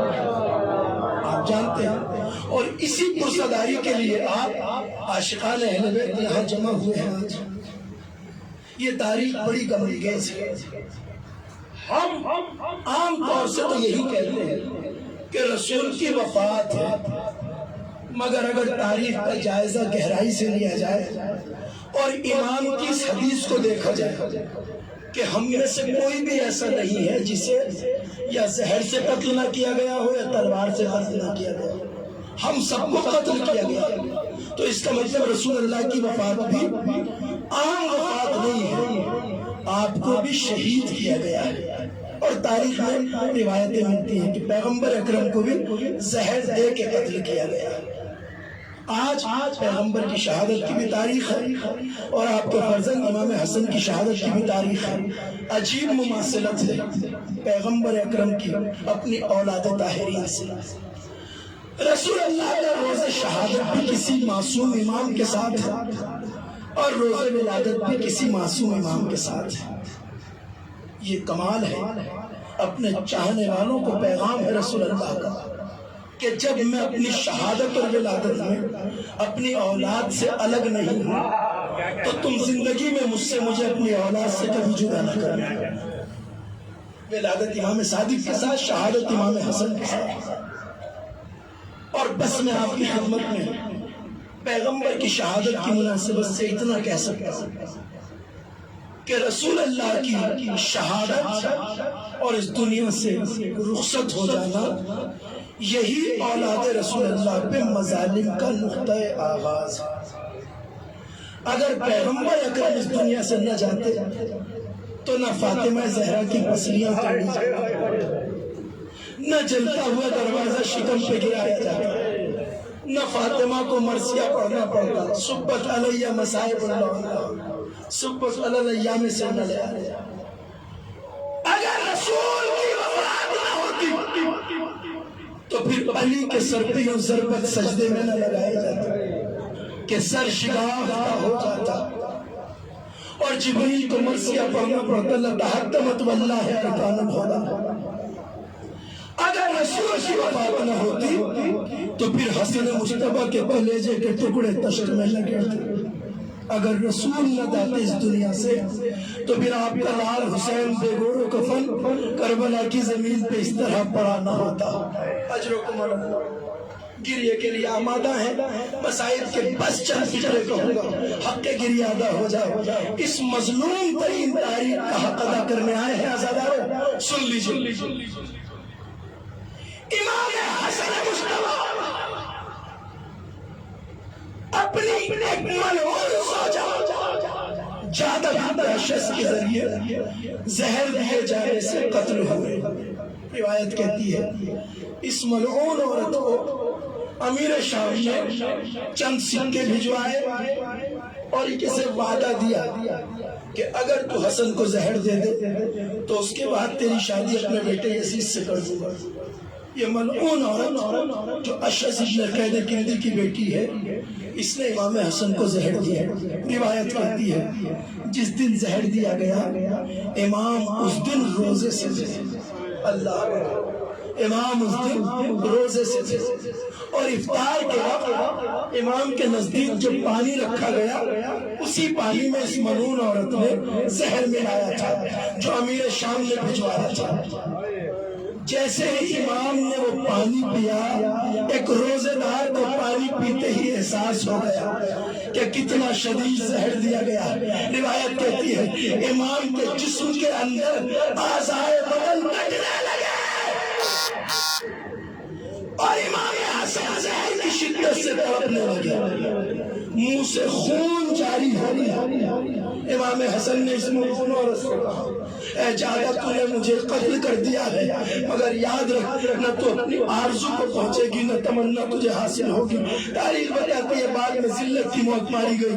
آپ جانتے ہیں، اور اسی پرسداری کے لیے آپ عاشقان اہل بیت یہاں جمع ہوئے ہیں۔ آج یہ تاریخ بڑی گمگیز ہے۔ ہم عام طور سے تو یہی کہتے ہیں کہ رسول کی وفات ہے، مگر اگر تاریخ کا جائزہ گہرائی سے لیا جائے اور امام کی اس حدیث کو دیکھا جائے کہ ہم میں سے کوئی بھی ایسا نہیں ہے جسے یا زہر سے قتل نہ کیا گیا ہو یا تلوار سے قتل نہ کیا گیا، ہم سب کو قتل کیا گیا، تو اس کا مطلب رسول اللہ کی وفات بھی عام وفات نہیں ہے، آپ کو بھی شہید کیا گیا ہے۔ اور تاریخ میں روایتیں ملتی ہیں کہ پیغمبر اکرم کو بھی زہر دے کے قتل کیا گیا۔ آج پیغمبر کی شہادت کی بھی تاریخ ہے اور آپ کے فرزند امام حسن کی شہادت کی بھی تاریخ ہے۔ عجیب مماثلت ہے پیغمبر اکرم کی اپنی اولاد طاہرین سے۔ رسول اللہ کا روز شہادت بھی کسی معصوم امام کے ساتھ ہے اور روزے ولادت بھی کسی معصوم امام کے ساتھ ہے۔ یہ کمال ہے، اپنے چاہنے والوں کو پیغام ہے رسول اللہ کا کہ جب میں اپنی شہادت اور ولادت میں اپنی اولاد سے الگ نہیں ہوں تو تم زندگی میں مجھے اپنی اولاد سے کبھی جدا نہ کرنا۔ ولادت امام صادق کے ساتھ، شہادت امام حسن کے ساتھ۔ اور بس میں آپ کی خدمت میں پیغمبر کی شہادت کی مناسبت سے اتنا کہہ سکتا ہوں کہ رسول اللہ کی شہادت اور اس دنیا سے رخصت ہو جانا، یہی اولاد رسول اللہ پہ مظالم کا نقطۂ آغاز ہے۔ اگر پیغمبر اکرم اس دنیا سے نہ جاتے تو نہ فاطمہ زہرا کی پسلیاں توڑی جاتی، نہ جلتا ہوا دروازہ شکم پہ گرایا جاتا، نہ فاطمہ کو مرثیہ پڑھنا پڑتا، صبت علیہ مصائب اللہ، صبت علی الایام سے نہ لیا۔ اگر رسول کی وفات نہ ہوتی تو پھر علی کے سر پہ یوں ضربت سجدے میں نہ لگائے جاتے کہ سر شگافتہ ہو جاتا، اور جبریل کو مرثیہ پڑھنا پڑتا، لتحتمت واللہ ارکان الہدی۔ اگر رسول کی وفات نہ ہوتی تو پھر حسن مجتبیٰ کے کلیجے کے ٹکڑے تشت میں نہ گرتے۔ اگر رسول نہ جاتے اس دنیا سے تو پھر آپ کا لال حسین بے گور و کفن کربلا کی زمین پہ اس طرح پڑا نہ ہوتا۔ اجرکم اللہ، گریے کے لیے آمادہ ہیں، مسائل کے بس چند فکرے کہوں گا، حق کے گریہ ادا ہو جائے۔ اس مظلوم ترین تاریخ کا حق ادا کرنے آئے ہیں عزادارو، سن لیجئے۔ امام حسن مجتبیٰ اپنی ایک ملعون زوجہ جادہ بنت شخص کے ذریعے زہر دیے جانے سے قتل ہوئے۔ روایت کہتی ہے اس ملعون عورت کو امیر شام نے چند سکے بھجوائے اور اسے وعدہ دیا کہ اگر تو حسن کو زہر دے دے تو اس کے بعد تیری شادی اپنے بیٹے یزید سے کر دوں گا۔ یہ ملعون عورت جو اشعث ابن قید کندی کی بیٹی ہے، اس نے امام حسن کو زہر دیا۔ روایت کہتی ہے جس دن زہر دیا گیا امام اس دن روزے سے تھے، اللہ، امام اس دن روزے سے تھے، اور افطار کے وقت امام کے نزدیک جو پانی رکھا گیا اسی پانی میں اس ملعون عورت نے زہر ملایا تھا جو امیر شام نے بھجوایا تھا۔ جیسے ہی امام نے وہ پانی پیا، ایک روزے دار کو پانی پیتے ہی احساس ہو گیا کہ کتنا شدید زہر دیا گیا۔ روایت کہتی ہے امام کے جسم کے اندر اعضائے بدن کٹنے لگے اور امام حسن زہر کی شدت سے تڑپنے لگے، منہ سے خون جاری ہو گیا۔ امام حسن نے اس ملعون عورت سے کہا اے جادہ تو نے مجھے قتل کر دیا ہے، مگر یاد رکھ نہ تو اپنی آرزو کو پہنچے گی نہ تمنا تجھے حاصل ہوگی۔ تاریخ بتاتی ہے بعد میں ذلت کی موت ماری گئی۔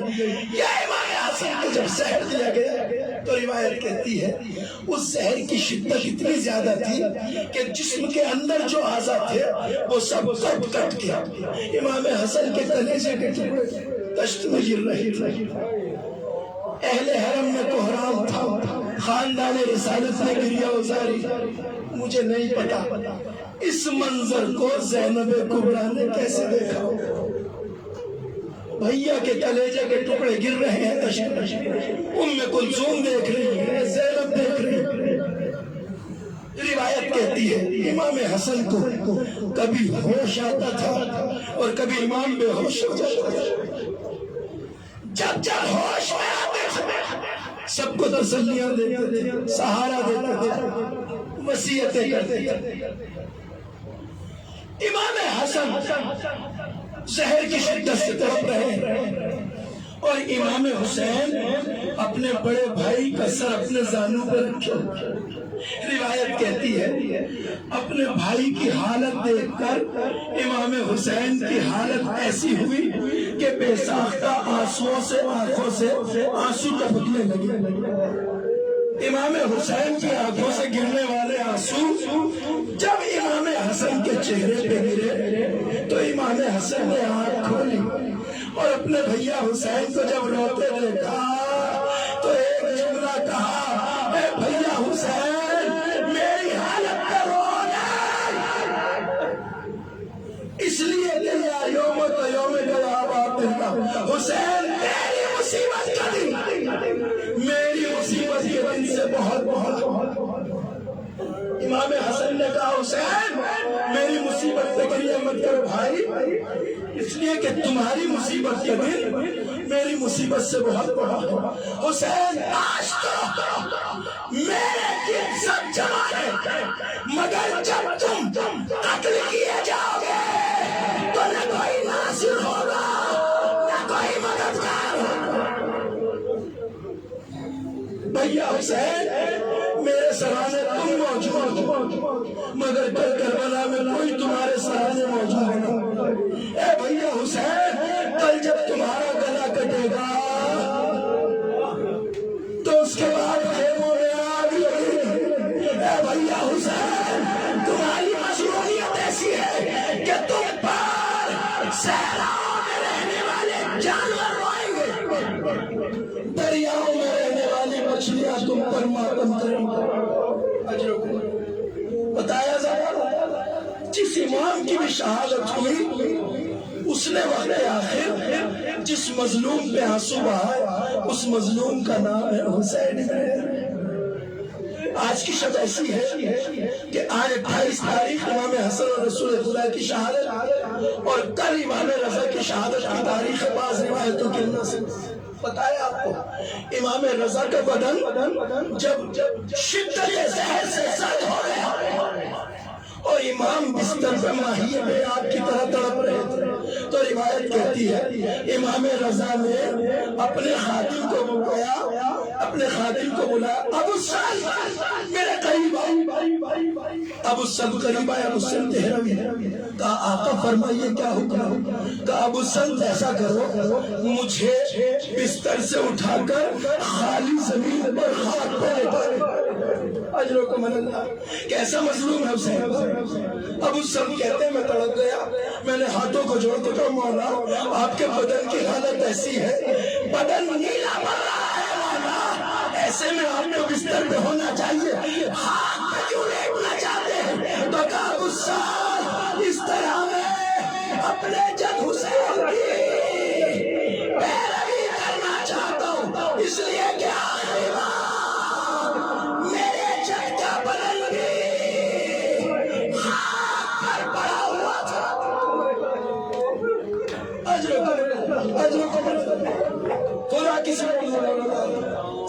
یہ امام حسن کو جب زہر دیا گیا تو روایت کہتی ہے اس زہر کی شدت اتنی زیادہ تھی کہ جسم کے اندر جو اعضاء تھے وہ سب کٹ کٹ گیا۔ امام حسن کے کلیجے کے ٹکڑے دشت میں گر رہے تھے۔ اہل حرم میں کوہرام تھا، خاندان رسالت نے گریہ ازاری۔ مجھے نہیں پتا اس منظر کو زینب کبریٰ نے کیسے دیکھا ہوگا۔ بھیا کے کلیجے کے ٹکڑے گر رہے ہیں دشت میں، ام کلثوم دیکھ رہی ہے، زینب دیکھ رہی ہے۔ روایت کہتی ہے امام حسن کو کبھی ہوش آتا تھا اور کبھی امام بے ہوش ہو جاتا تھا۔ جب جب ہوش میں آتے تھے سب کو تسلیاں دیتے تھے، سہارا دیتے تھے، وصیتیں کرتے تھے۔ امام حسن زہر کی شدت سے تڑپ رہے ہیں اور امام حسین اپنے بڑے بھائی کا سر اپنے زانوں پر رکھے۔ روایت کہتی ہے اپنے بھائی کی حالت دیکھ کر امام حسین کی حالت ایسی ہوئی کہ بے ساختہ آنسوؤں سے آنکھوں سے آنسو ٹپکنے لگے۔ امام حسین کی آنکھوں سے گرنے والے آنسو جب امام حسن کے چہرے پہ گرے تو امام حسن نے آنکھ کھولی اور اپنے بھیا حسین کو جب روتے دیکھا تو ایک جملہ کہا، اے بھیا حسین میری حالت پہ رونا، اس لیے کہ یوم تو یوم جواب آپ حسین میری مصیبت کا دن، میری مصیبت کے دن سے بہت بہت امام حسن نے کہا حسین میری مصیبت پہ گریہ مت کرو بھائی، اس لیے کہ تمہاری مصیبت کے دن میری مصیبت سے بہت بڑا ہے۔ حسین آج تو میرے دن سب جمع ہے، مگر جب تم قتل کیے جاؤ گے تو نہ کوئی ناصر ہوگا نہ کوئی مددگار ہوگا۔ بھیا حسین میرے سرانے تم موجود ہو، مگر کل کربلا میں کوئی تمہارے سرانے موجود نہیں۔ اے بھیا حسین کل جب تمہارا گلا کٹے گا تو اس کے بعد خیموں میں آگ لگے گی۔ اے بھیا حسین تمہاری مصروفیت ایسی ہے کہ تم پر صحراؤں میں رہنے والے جانور روئیں گے، دریاؤں میں رہنے والی مچھلیاں تم پر ماتم کریں گے۔ بتایا جاتا جس امام کی بھی شہادت ہوئی اس نے وقت آخر جس مظلوم پہ آنسو بہائے اس مظلوم کا نام ہے حسین۔ آج کی شب ایسی ہے کہ آج 28 تاریخ امام حسن اور رسول خدا کی شہادت اور کل امام رضا کی شہادت کی تاریخ بعض روایتوں کے اندر سے بتایا آپ کو۔ امام رضا کا بدن جب شدت زہر سے سرد ہو گیا اور امام بستر پہ ماہی میں آپ کی طرح تڑپ رہے تھے تو روایت کہتی ہے امام رضا نے اپنے خادم کو بلایا، ابو سل میرے قریب آؤ۔ ابو سل قریب آیا، ابو سل تہروی کہا آقا فرمائیے کیا حکم ہے؟ کہا ابو سل ایسا کرو مجھے بستر سے اٹھا کر خالی زمین پر خاک پہ لٹا۔ اجرکم اللہ، کیسا مظلوم ہے حسین۔ ابو سلم کہتے ہیں میں تڑپ گیا، میں نے ہاتھوں کو جوڑ کے کہا مولا آپ کے بدن کی حالت ایسی ہے، بدن نیلا پڑ رہا ہے مولا، ایسے میں آپ کو بستر پہ ہونا چاہیے، ہاتھ پہ کیوں لیٹنا چاہتے ہیں؟ تو کہا ابو سلم اس طرح میں اپنے جد حسین کی پیروی کرنا چاہتا ہوں، اس لیے کہ آخری بار میرے جد کا بدن بھی خاک پر پڑا ہوا تھا۔ خدا کسی کو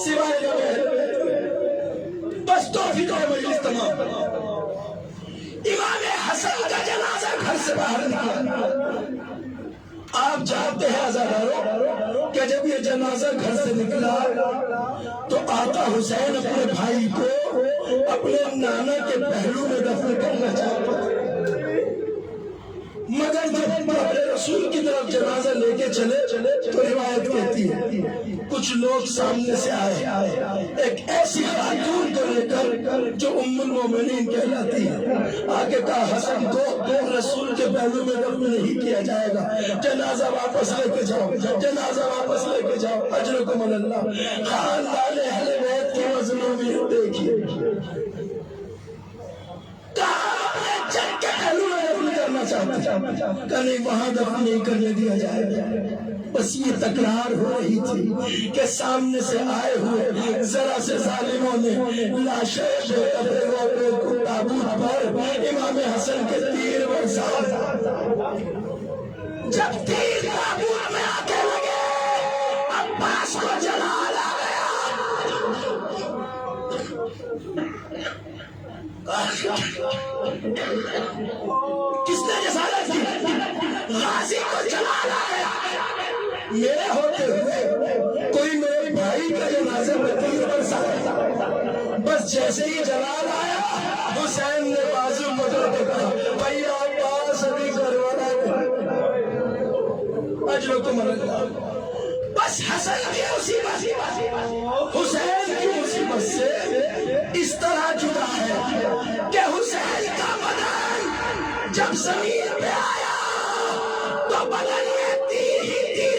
سوائے بس توفیق و مجلس تمام۔ امام حسن کا جنازہ گھر سے باہر نکلا۔ آپ جانتے ہیں عزاداروں کہ جب یہ جنازہ گھر سے نکلا تو آقا حسین اپنے بھائی کو اپنے نانا کے پہلو میں دفن کرنا چاہتا تھا، مگر جب اپنے رسول کی طرف جنازہ لے کے چلے تو روایت کہتی ہے کچھ لوگ سامنے سے آئے ایک ایسی خاتون کو لے کر جو ام المومنین کہلاتی ہے، آگے کہا حسن کو رسول کے پہلو میں دفن نہیں کیا جائے گا، جنازہ واپس لے کے جاؤ، جنازہ واپس لے کے جاؤ۔ اجرکم اللہ، خاندان اہل بیت کی مظلومیت دیکھیے، کہا اپنے جد کے پہلو میں دفن کرنا چاہتا، کہ نہیں وہاں دفن نہیں کرنے دیا جائے گا۔ بس یہ تکرار ہو رہی تھی کہ سامنے سے آئے ہوئے ذرا سے ظالموں نے لاشیں تابوت پر امام حسن کے تیر برسا۔ جب تیر تابوت میں آتے لگے عباس کو جلال آ گیا، کس نے جسارت کی؟ غازی کو جلال آ گیا۔ میرے ہوتے ہوئے کوئی میرے بھائی کا جنازہ میں تیر برسا، بس جیسے ہی جلال آیا حسین نے بازو پکڑ کے کہا بھیا عباس ابھی کروانا ہے۔ اجرکم اللہ، بس حسن کی مصیبت حسین کی مصیبت سے اس طرح جدا ہے کہ حسین کا بدن جب زمین پہ آیا تو بدن میں تیر ہی تیر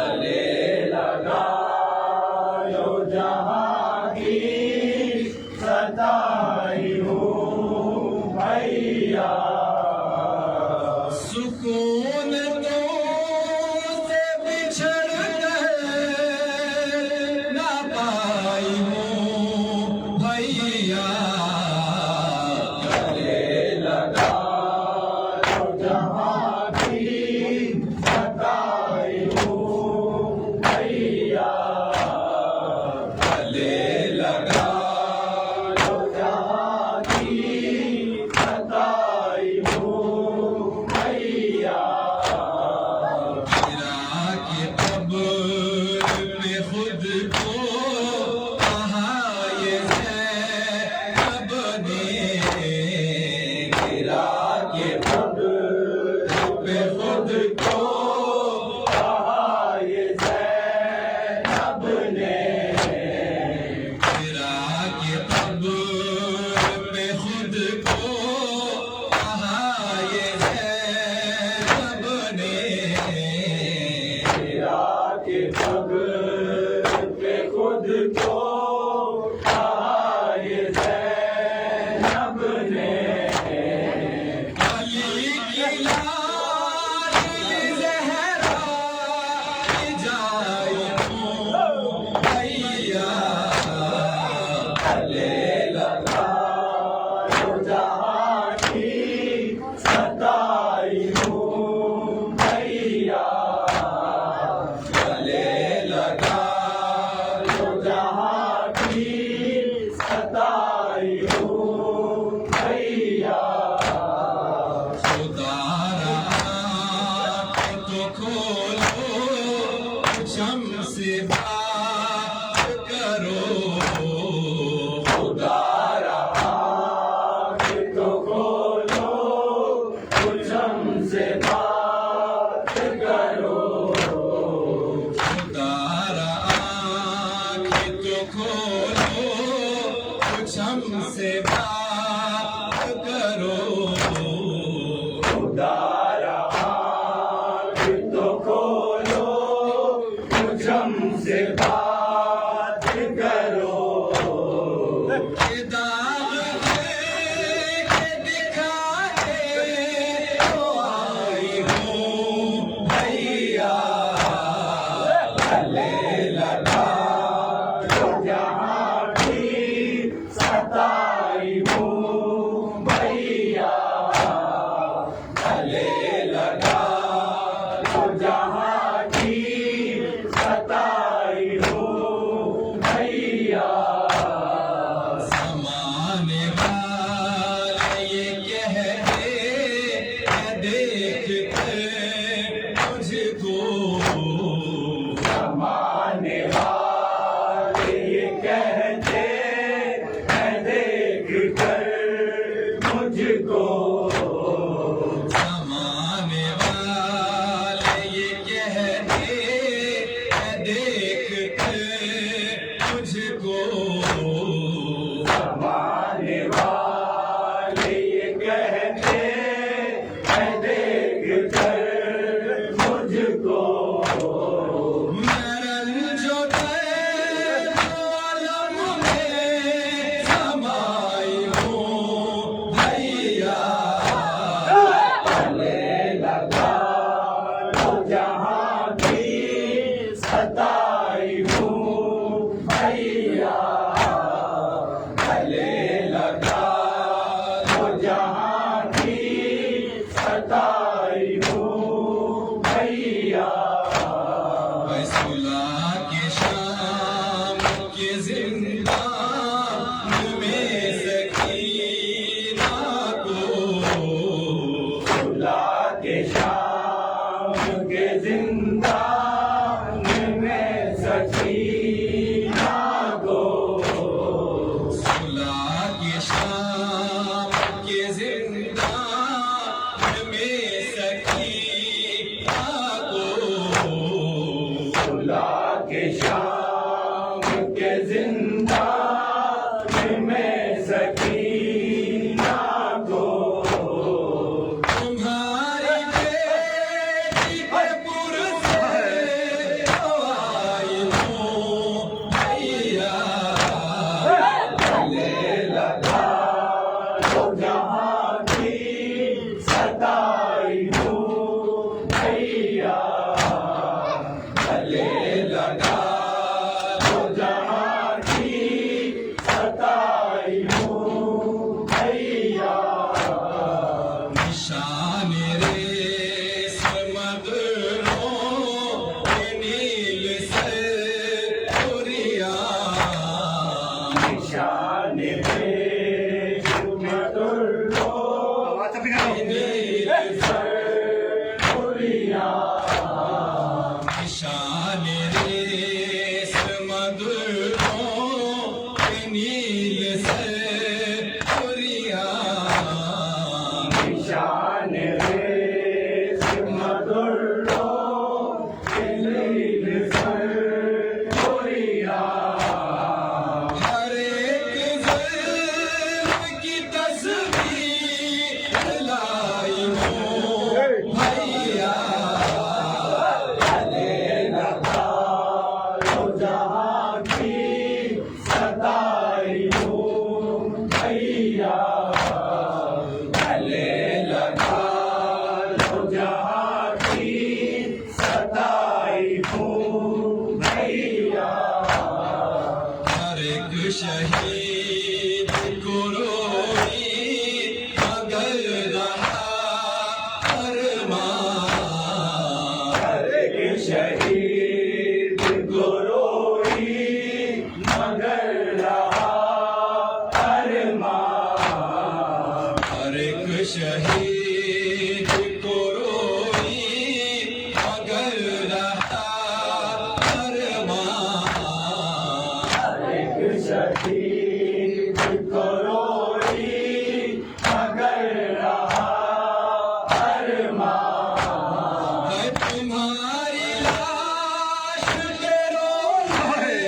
کو کہا یہ زینب نے، گرا کے قبر پہ خود کو کہا یہ زینب نے، گرا کے قبر پہ خود کو کہا یہ زینب نے، علی کی لال زہرا جائے ہوں بھیا، گلے لگا جو جہاں کی ستائی ہوں بھیا، گلے لگا جو جہاں کی ستائی ہوں بھیا، خدا را تو کھولو شم سے بات کرو، خدا را تو کھولو شم سے بات کرو، خدا را تو کھولو شم سے بات کرو، خدا را تو کھولو شم سے بات کرو، یہ داغ ہے کہ دکھا دے تو آئی ہوں بھیا، گلے لگا جو جہاں کی ستائی ہوں بھیا، گلے لگا جو جہاں کی ستائی ہوں بھیا، زمانے والے یہ کہہ دے دیکھ کر مجھ کو، زمانے والے یہ کہتے ہیں دیکھ کر مجھ کو، زمانے والے یہ کہتے ہیں دیکھ کر مجھ کو، زمانے والے یہ کہتے ہیں دیکھ کر مجھ کو، میں رنجو درد عالم میں سمائی ہوں بھیا، گلے لگا جو جہاں کی ستائی ہوں بھیا، گلے لگا جو جہاں کی ستائی ہوں بھیا، فیصلہ کے شام کے زندان میں سکینہ کو، فیصلہ کے شام کے زندان میں سکینہ کو، صلح کے شام کے زندان میں سکینہ کو، صلح کے شام کے زندان میں سکینہ کو، تمہاری بیٹی کے پرسے تو آئی ہوں بھیا، گلے لگا جو جہاں کی ستائی ہوں بھیا، گلے لگا شہید کو روئی مگر رہا ارمان، ہر ایک شہید کو روئی مگر رہا ارمان، ہر ایک شہید کو روئی مگر رہا ارمان، ہے تمہاری لاش کے روزے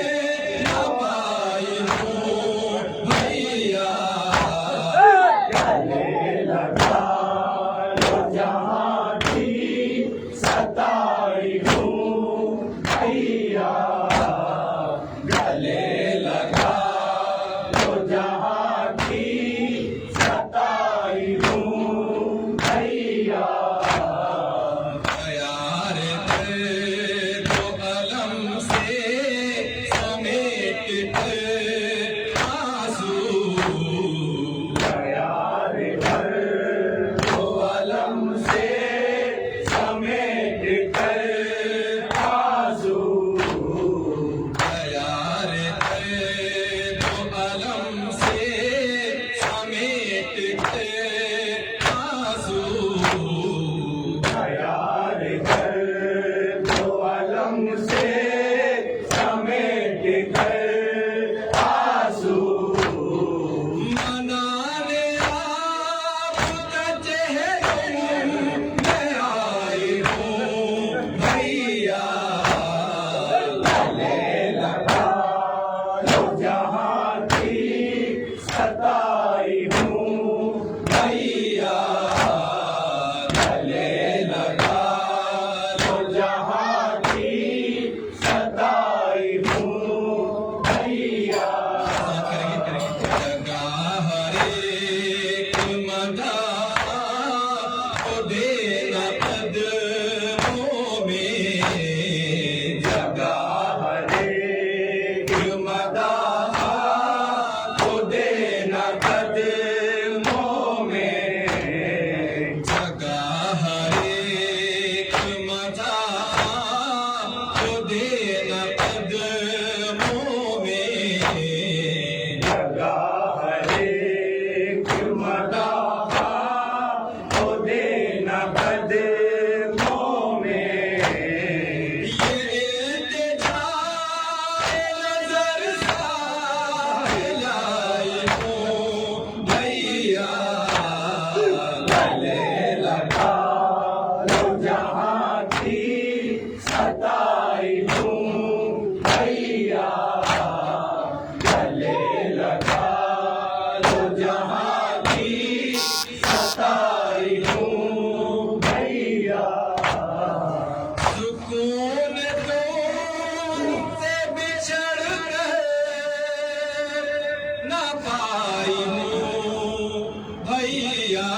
نہ پائی ہوں بھیا، گلے لگا لو جہاں کی ستائی ہوں بھیا، گلے لگا لو جہاں کی ستائی ہوں بھیا، پیار درد و الم سے سمیٹ کر آنسو، پیار درد و الم سے سمیٹ کر آنسو، پیار درد و الم سے سمیٹ کر آنسو، پیار درد و الم سے سمیٹ کر آنسو، منانے آپ کا چہرہ میں آئی ہوں بھیا، گلے لگا لو جہاں کی ستائی ہوں بھیا، گلے لگا لو جہاں کی ستائی ہوں بھیا، جگہ ہر ایک مداح کو دینا قدموں میں، جگہ ہر ایک مداح کو دینا قدموں میں، جگہ ہر ایک مداح کو دینا قدموں میں، جگہ ہر ایک مداح کو دینا قدموں میں، یہ التجائے نظر ساحل آئی ہوں بھیا، گلے لگا لو جہاں کی ستائی ہوں بھیا، گلے لگا لو جہاں کی ستائی ہوں بھیا، سکون تم سے بچھڑ کر نہ پائی ہوں بھیا،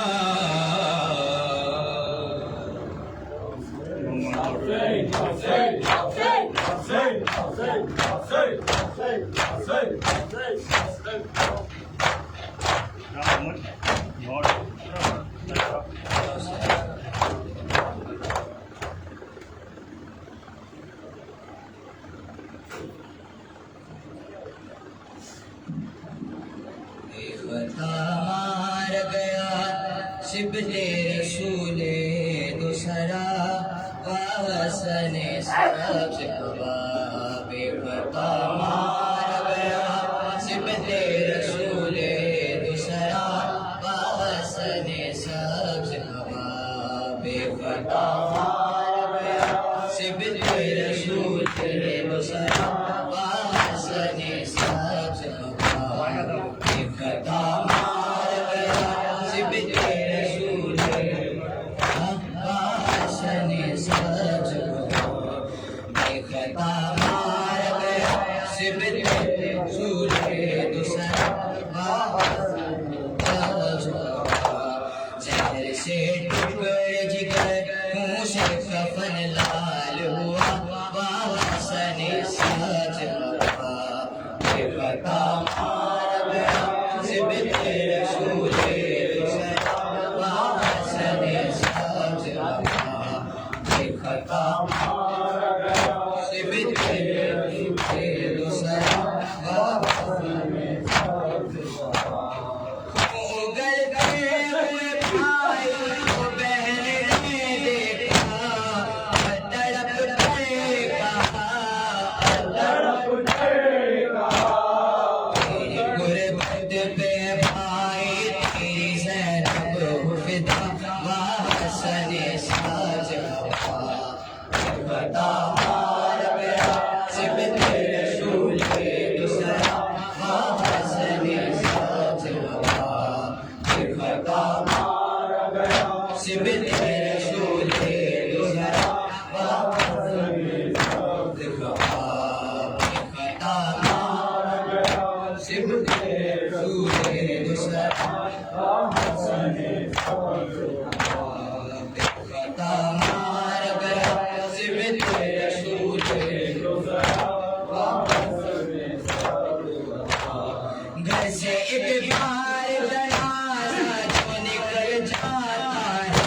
مار گیا سبت رسول دوسرا واسن سبز ہوا، بے پتا مار گیا سبت رسول دوسرا واسن سبز ہوا، بے پتا مار گیا سبت رسول دوسرا واسن سبز ہوا، بے پتا مار گیا سبت رسول واسن سبز ہوا، بے پتا مار گیا سبت رسول دوسرا واسن زہر سے ٹکڑے جگر منہ سے کفن لال ہوا، واسن سبز ہوا، بے پتا مار گیا سبت رسول دوسرا واسن سبز ہوا، بے پتا مار خطا مار گیا سبت رسول دوسرا حسن ساز وفا خطا مار گیا سبت رسول دوسرا حسن ساز وفا خطا مار گیا سبت رسول دوسرا حسن ساز وفا خطا مار گیا سبت رسول گھر سے ایک بار جنازہ جو نکل جاتا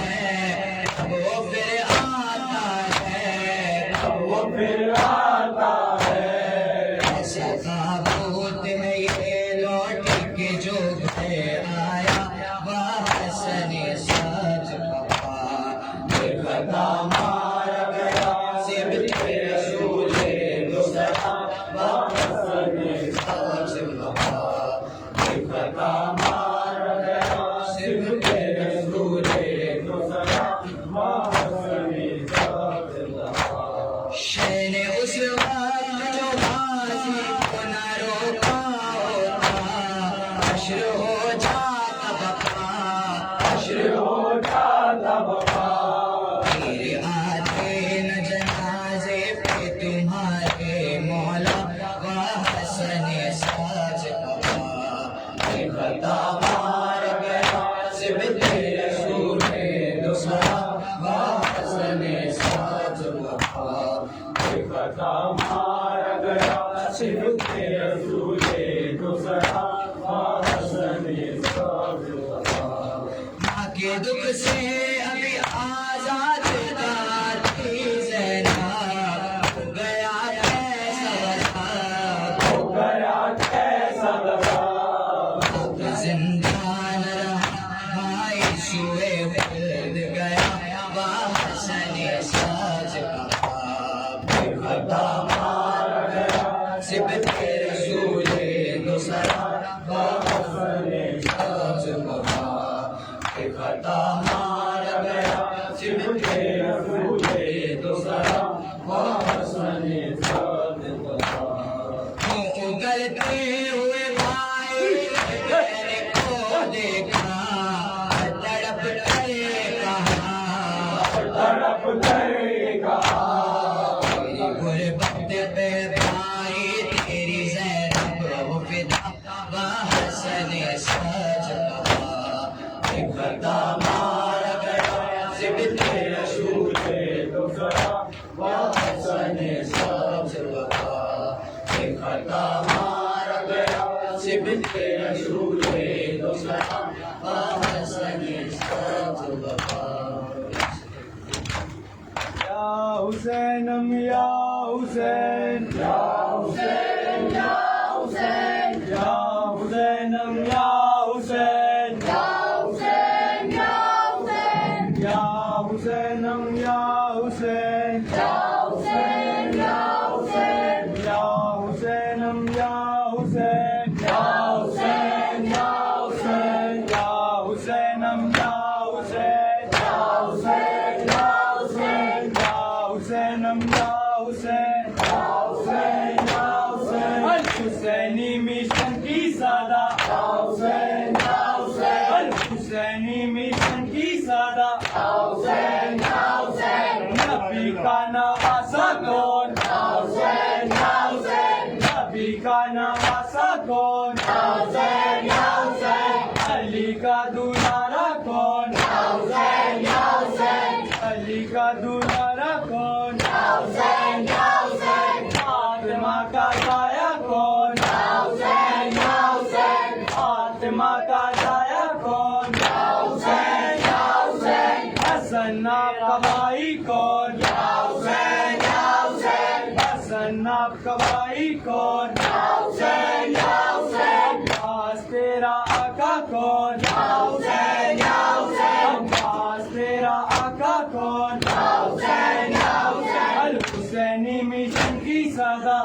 ہے وہ پھر آتا ہے وہ پھر آتا ہے ایسا تابوت میں یہ لوٹ کے جو گھر آیا وہ حسن ساز وفا خطا مار گیا سبت رسول دوسرا حسن ساز وفا خطا مار گیا سبت رسول دوسرا حسن ساز وفا شین اس وقت جو غازی کو نہ روکا ہوتا حشر ہو جاتا بقا حشر ہو جاتا بقا تیرے آتے نہ جنازے پہ تمہارے مولا وہ حسن ساز وفا خطا مار گیا سبت رسول دوسرا وہ حسن ساز وفا خطا مار گیا سبت رسول دوسرا حسن ساز وفا ماں کے دکھ سے ابھی آزاد تھی زینب ہو گیا کیسا وفا ہو گیا کیسا وفا زندان رہا بھائی سوئے خلد گیا وہ حسن ساز وفا خطا مار گیا سبت رسول دوسرا حسن ساز وفا خطا مار گیا سبت رسول دوسرا حسن ساز وفا اگلتے ہوئے بھائی میرے کو دیکھا تڑپ کر کہا تڑپ کر کہا تیری غربت پہ بھائی تیری زینب ہو فدا وہ حسن ساز وفا خطا مار گیا سبت رسول دوسرا حسن ساز وفا خطا مار گیا سبت رسول دوسرا حسن ساز وفا یا حسینم یا حسین یا حسین یا حسین یا حسینم یا حسین یا حسین یا حسین یا حسینم یا حسین یا حسین یا حسین یا حسینم یا حسین یا حسین یا حسین یا حسینم یا حسین یا حسین یا حسین یا حسینم یا حسین یا حسین یا حسین الحسینی مشن کی سادہ یا حسین یا حسین الحسینی مشن کی سادہ یا حسین یا حسین نبی کا نواسا کون یا حسین یا حسین نبی کا نواسا کون یا حسین یا حسین علی کا دلارا کون یا حسین یا حسین علی کا دلارا کون یا حسین یا حسین فاطمہ کا سایہ کون یا حسین یا حسین فاطمہ کا سایہ کون یا حسین یا حسین حسن آپ کا بھائی کون یا حسین یا حسین حسن آپ کا بھائی کون یا حسین یا حسین عباس تیرا آقا کون یا حسین یا حسین عباس تیرا آقا کون یا حسین یا حسین الحسینی مشن کی سزا